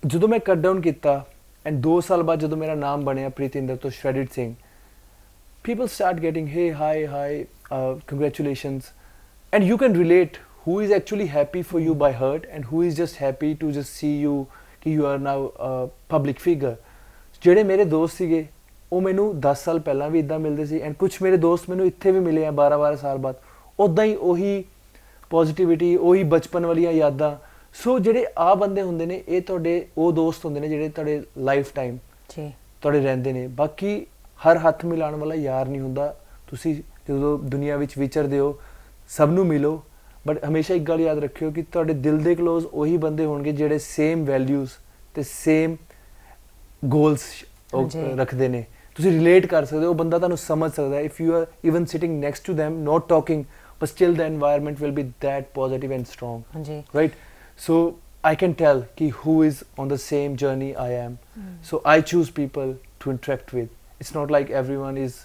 ਜਦੋਂ ਮੈਂ ਕੱਟ ਡਾਊਨ ਕੀਤਾ ਐਂਡ 2 ਸਾਲ ਬਾਅਦ ਜਦੋਂ ਮੇਰਾ ਨਾਮ ਬਣਿਆ ਪ੍ਰੀਤਿੰਦਰ ਤੋਂ ਸ਼੍ਰੈਡਿਡ Singh people start getting hey hi congratulations and you can relate who is actually happy for you by heart and who is just happy to just see you ਕਿ you are now a public figure ਜਿਹੜੇ ਮੇਰੇ ਦੋਸਤ ਸੀਗੇ ਉਹ ਮੈਨੂੰ 10 ਸਾਲ ਪਹਿਲਾਂ ਵੀ ਇਦਾਂ ਮਿਲਦੇ ਸੀ ਐਂਡ ਕੁਝ ਮੇਰੇ ਦੋਸਤ ਮੈਨੂੰ ਇੱਥੇ ਵੀ ਮਿਲੇ ਆ 12 ਸਾਲ ਬਾਅਦ ਉਦਾਂ ਹੀ ਉਹੀ ਪੋਜ਼ਿਟਿਵਿਟੀ ਉਹੀ ਬਚਪਨ ਵਾਲੀਆਂ ਯਾਦਾਂ ਸੋ ਜਿਹੜੇ ਆ ਬੰਦੇ ਹੁੰਦੇ ਨੇ ਇਹ ਤੁਹਾਡੇ ਉਹ ਦੋਸਤ ਹੁੰਦੇ ਨੇ ਜਿਹੜੇ ਤੁਹਾਡੇ ਲਾਈਫ ਟਾਈਮ ਜੀ ਤੁਹਾਡੇ ਰਹਿੰਦੇ ਨੇ ਬਾਕੀ ਹਰ ਹੱਥ ਮਿਲਾਉਣ ਵਾਲਾ ਯਾਰ ਨਹੀਂ ਹੁੰਦਾ ਤੁਸੀਂ ਜਦੋਂ ਦੁਨੀਆ ਵਿੱਚ ਵਿਚਰਦੇ ਹੋ ਸਭ ਨੂੰ ਮਿਲੋ ਬਟ ਹਮੇਸ਼ਾ ਇੱਕ ਗੱਲ ਯਾਦ ਰੱਖਿਓ ਕਿ ਤੁਹਾਡੇ ਦਿਲ ਦੇ ਕਲੋਜ਼ ਉਹੀ ਬੰਦੇ ਹੋਣਗੇ ਜਿਹੜੇ ਸੇਮ ਵੈਲਿਊਜ਼ ਤੇ ਸੇਮ ਗੋਲਸ ਰੱਖਦੇ ਨੇ ਤੁਸੀਂ ਰਿਲੇਟ ਕਰ ਸਕਦੇ ਹੋ ਉਹ ਬੰਦਾ ਤੁਹਾਨੂੰ ਸਮਝ ਸਕਦਾ if you are even sitting next to them not talking but still the environment will be that positive and strong ਹਾਂਜੀ right so I can tell ki who is on the same journey I am so I choose people to interact with it's not like everyone is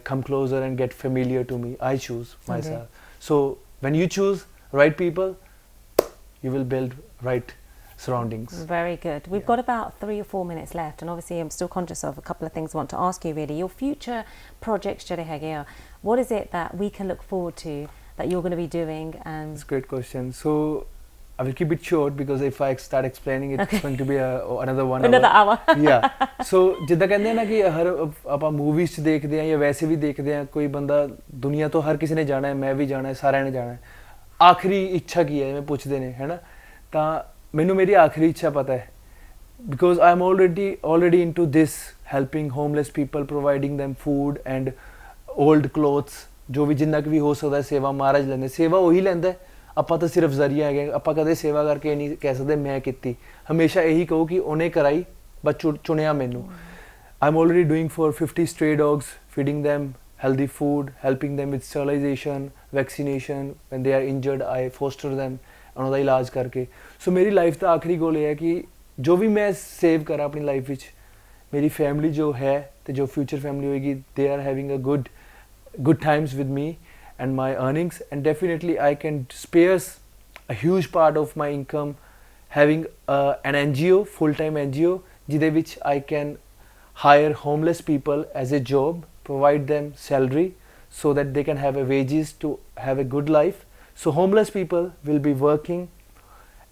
come closer and get familiar to me I choose myself so when you choose right people you will build right surroundings. Very good. We've got about 3 or 4 minutes left and obviously I'm still conscious of a couple of things I want to ask you really. Your future projects ਜਿਹੜੇ ਹੈਗੇ ਆ what is it that we can look forward to that you're going to be doing and It's a great question. So I will keep it short because if I start explaining it's going to be another 1 another hour. yeah so ਜਿੱਦਾਂ ਕਹਿੰਦੇ ਆ ਨਾ ਕਿ ਹਰ ਆਪਾਂ movies 'ਚ ਦੇਖਦੇ ਆ ਜਾਂ ਵੈਸੇ ਵੀ ਦੇਖਦੇ ਆ ਕੋਈ ਬੰਦਾ ਦੁਨੀਆ ਤੋਂ ਹਰ ਕਿਸੇ ਨੇ ਜਾਣਾ ਹੈ ਮੈਂ ਵੀ ਜਾਣਾ ਹੈ ਸਾਰਿਆਂ ਨੇ ਜਾਣਾ ਹੈ ਆਖਰੀ ਇੱਛਾ ਕੀ ਹੈ ਜਿਵੇਂ ਪੁੱਛਦੇ ਨੇ ਹੈ ਨਾ ਤਾਂ ਮੈਨੂੰ ਮੇਰੀ ਆਖਰੀ ਇੱਛਾ ਪਤਾ ਹੈ because I am already into this helping homeless people providing them food and old clothes ਜੋ ਵੀ ਜਿੰਨਾ ਕੁ ਵੀ ਹੋ ਸਕਦਾ ਸੇਵਾ ਮਹਾਰਾਜ ਲੈਂਦੇ ਸੇਵਾ ਉਹੀ ਲੈਂਦਾ ਆਪਾਂ ਤਾਂ ਸਿਰਫ ਜ਼ਰੀਆ ਹੈਗੇ ਆਪਾਂ ਕਦੇ ਸੇਵਾ ਕਰਕੇ ਨਹੀਂ ਕਹਿ ਸਕਦੇ ਮੈਂ ਕੀਤੀ ਹਮੇਸ਼ਾ ਇਹੀ ਕਹੋ ਕਿ ਉਹਨੇ ਕਰਾਈ ਬਸ ਚੁਣਿਆ ਮੈਨੂੰ I'm already doing for 50 stray dogs feeding them healthy food helping them with sterilization vaccination when they are injured I foster them ਉਹਨਾਂ ਦਾ ਇਲਾਜ ਕਰਕੇ ਸੋ ਮੇਰੀ ਲਾਈਫ ਦਾ ਆਖਰੀ ਗੋਲ ਇਹ ਹੈ ਕਿ ਜੋ ਵੀ ਮੈਂ ਸੇਵ ਕਰਾਂ ਆਪਣੀ ਲਾਈਫ ਵਿੱਚ ਮੇਰੀ ਫੈਮਿਲੀ ਜੋ ਹੈ ਤੇ ਜੋ ਫਿਊਚਰ ਫੈਮਿਲੀ ਹੋਏਗੀ they are having a good times with me and my earnings and definitely I can spare a huge part of my income having an NGO full-time NGO ਜਿਹਦੇ ਵਿੱਚ I can hire homeless people as a job provide them salary so that they can have a wages to have a good life so homeless people will be working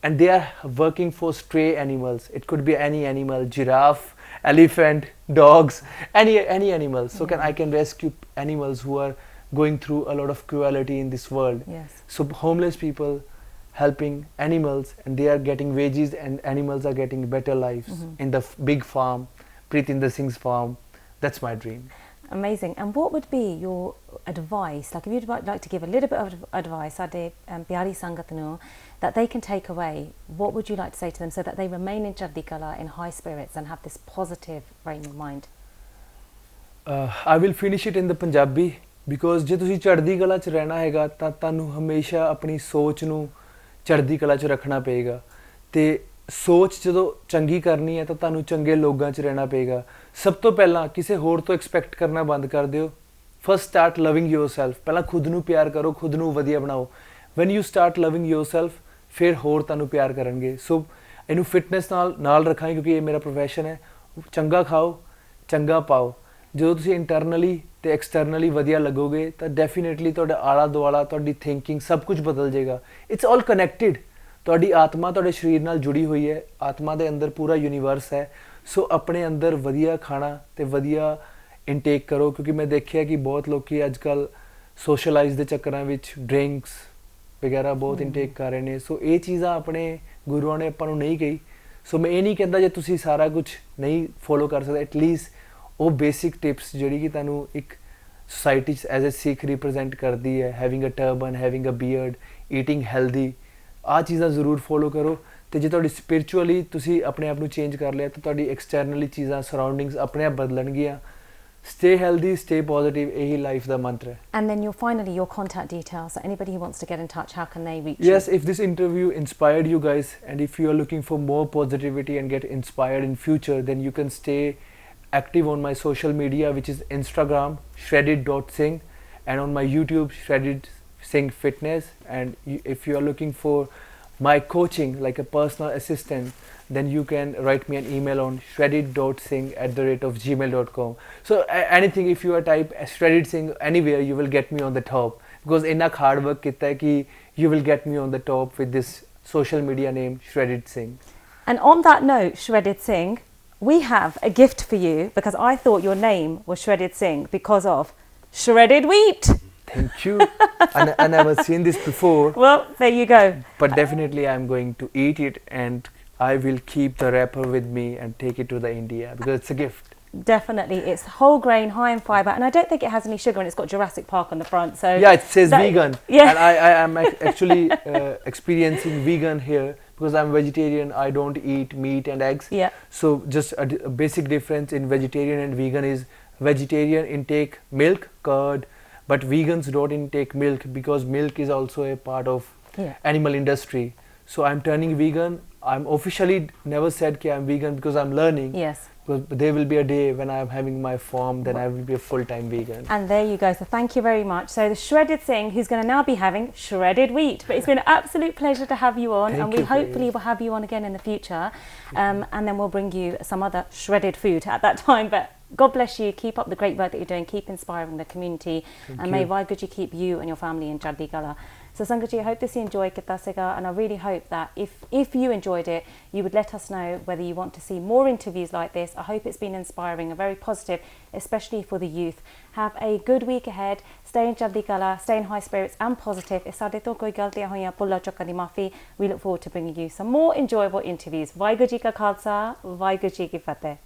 and they are working for stray animals it could be any animal giraffe elephant dogs any animal so I can rescue animals who are going through a lot of cruelty in this world yes so homeless people helping animals and they are getting wages and animals are getting better lives in the big farm Preetinder Singh's farm that's my dream. Amazing. And what would be your advice, like if you'd like to give a little bit of advice ਸਾਡੇ ਪਿਆਰੀ ਸੰਗਤ ਨੂੰ that they can take away, what would you like to say to them so that they remain in Chardhi Kala in high spirits and have this positive frame of mind? I will finish it in the Punjabi because ਜੇ ਤੁਸੀਂ ਚੜ੍ਹਦੀ ਕਲਾ 'ਚ ਰਹਿਣਾ ਹੈਗਾ ਤਾਂ ਤੁਹਾਨੂੰ ਹਮੇਸ਼ਾ ਆਪਣੀ ਸੋਚ ਨੂੰ ਚੜ੍ਹਦੀ ਕਲਾ 'ਚ ਰੱਖਣਾ ਪਏਗਾ ਤੇ ਸੋਚ ਜਦੋਂ ਚੰਗੀ ਕਰਨੀ ਹੈ ਤਾਂ ਤੁਹਾਨੂੰ ਚੰਗੇ ਲੋਕਾਂ 'ਚ ਰਹਿਣਾ ਪਏਗਾ ਸਭ ਤੋਂ ਪਹਿਲਾਂ ਕਿਸੇ ਹੋਰ ਤੋਂ ਐਕਸਪੈਕਟ ਕਰਨਾ ਬੰਦ ਕਰ ਦਿਓ ਫਸਟ ਸਟਾਰਟ ਲਵਿੰਗ ਯੋਰਸੈਲਫ ਪਹਿਲਾਂ ਖੁਦ ਨੂੰ ਪਿਆਰ ਕਰੋ ਖੁਦ ਨੂੰ ਵਧੀਆ ਬਣਾਓ when you start loving yourself ਫਿਰ ਹੋਰ ਤੁਹਾਨੂੰ ਪਿਆਰ ਕਰਨਗੇ ਸੋ ਇਹਨੂੰ ਫਿਟਨੈਸ ਨਾਲ ਰੱਖਾਂ ਕਿਉਂਕਿ ਇਹ ਮੇਰਾ ਪ੍ਰੋਫੈਸ਼ਨ ਹੈ ਚੰਗਾ ਖਾਓ ਚੰਗਾ ਪਾਓ ਜਦੋਂ ਤੁਸੀਂ ਇੰਟਰਨਲੀ ਤੇ ਐਕਸਟਰਨਲੀ ਵਧੀਆ ਲੱਗੋਗੇ ਤਾਂ ਡੈਫੀਨੇਟਲੀ ਤੁਹਾਡਾ ਆਲਾ ਦੁਆਲਾ ਤੁਹਾਡੀ ਥਿੰਕਿੰਗ ਸਭ ਕੁਝ ਬਦਲ ਜਾਏਗਾ ਇਟਸ ਆਲ ਕਨੈਕਟਿਡ ਤੁਹਾਡੀ ਆਤਮਾ ਤੁਹਾਡੇ ਸਰੀਰ ਨਾਲ ਜੁੜੀ ਹੋਈ ਹੈ ਆਤਮਾ ਦੇ ਅੰਦਰ ਪੂਰਾ ਯੂਨੀਵਰਸ ਹੈ ਸੋ ਆਪਣੇ ਅੰਦਰ ਵਧੀਆ ਖਾਣਾ ਤੇ ਵਧੀਆ ਇਨਟੇਕ ਕਰੋ ਕਿਉਂਕਿ ਮੈਂ ਦੇਖਿਆ ਕਿ ਬਹੁਤ ਲੋਕੀ ਅੱਜ ਕੱਲ੍ਹ ਸੋਸ਼ਲਾਈਜ਼ ਦੇ ਚੱਕਰਾਂ ਵਿੱਚ ਡਰਿੰਕਸ ਵਗੈਰਾ ਬਹੁਤ ਇਨਟੇਕ ਕਰ ਰਹੇ ਨੇ ਸੋ ਇਹ ਚੀਜ਼ਾਂ ਆਪਣੇ ਗੁਰੂਆਂ ਨੇ ਆਪਾਂ ਨੂੰ ਨਹੀਂ ਕਹੀ ਸੋ ਮੈਂ ਇਹ ਨਹੀਂ ਕਹਿੰਦਾ ਜੇ ਤੁਸੀਂ ਸਾਰਾ ਕੁਝ ਨਹੀਂ ਫੋਲੋ ਕਰ ਸਕਦੇ ਐਟਲੀਸਟ ਉਹ ਬੇਸਿਕ ਟਿਪਸ ਜਿਹੜੀ ਕਿ ਤੁਹਾਨੂੰ ਇੱਕ society as a Sikh represent करती है, having a turban, having a beard, eating healthy, ਆਹ ਚੀਜ਼ਾਂ ਜ਼ਰੂਰ ਫੋਲੋ ਕਰੋ ਤੇ ਜੇ ਤੁਹਾਡੀ ਸਪਿਰਚੁਅਲੀ ਤੁਸੀਂ ਆਪਣੇ ਆਪ ਨੂੰ ਚੇਂਜ ਕਰ ਲਿਆ ਤਾਂ ਤੁਹਾਡੀ ਐਕਸਟਰਨਲੀ ਚੀਜ਼ਾਂ ਸਰਾਊਂਡਿੰਗਸ ਆਪਣੇ ਆਪ ਬਦਲਣਗੀਆਂ stay healthy, stay positive, ਇਹੀ ਲਾਈਫ ਦਾ ਮੰਤਰ ਹੈ And then finally your contact details, so anybody who wants to get in touch, how can they reach you? Yes, if this interview inspired you guys and if you are looking for more positivity and get inspired in future, then you can stay active on my social media, which is Instagram shredded.sing, and on my YouTube Shredded Sing Fitness. And if you are looking for my coaching like a personal assistant, then you can write me an email on shredded.sing@gmail.com. So anything, if you are type Shredded Sing anywhere, you will get me on the top, because enough hard work kita hai ki you will get me on the top with this social media name Shredded Sing. And on that note, Shredded Sing, we have a gift for you, because I thought your name was Shredded Sing because of shredded wheat. Thank you. I never seen this before. Well, there you go. But definitely I'm going to eat it, and I will keep the wrapper with me and take it to the India because it's a gift. Definitely, it's whole grain, high in fibre, and I don't think it has any sugar, and it's got Jurassic Park on the front. So yeah, it says vegan. Yeah. And I am actually experiencing vegan here because I'm vegetarian. I don't eat meat and eggs. Yeah. So just a basic difference in vegetarian and vegan is vegetarian intake milk, curd, but vegans don't intake milk because milk is also a part of animal industry. So I'm turning vegan. I'm officially never said that I'm vegan because I'm learning. Yes. But there will be a day when I'm having my farm, then I will be a full-time vegan. And there you go. So thank you very much. So the Shredded Sing, who's going to now be having shredded wheat. But it's been an absolute pleasure to have you on. Thank and we you, hopefully will have you on again in the future. And then we'll bring you some other shredded food at that time. But God bless you. Keep up the great work that you're doing. Keep inspiring the community. And may Vaiguji keep you and your family in Chaddi Kala. So Sangaji, I hope this you enjoyed Kita Siga, and I really hope that if you enjoyed it, you would let us know whether you want to see more interviews like this. I hope it's been inspiring and very positive, especially for the youth. Have a good week ahead. Stay in Chaddi Kala, stay in high spirits and positive. We look forward to bringing you some more enjoyable interviews. Vaiguji ka Khalsa, Vaiguji ki Fateh.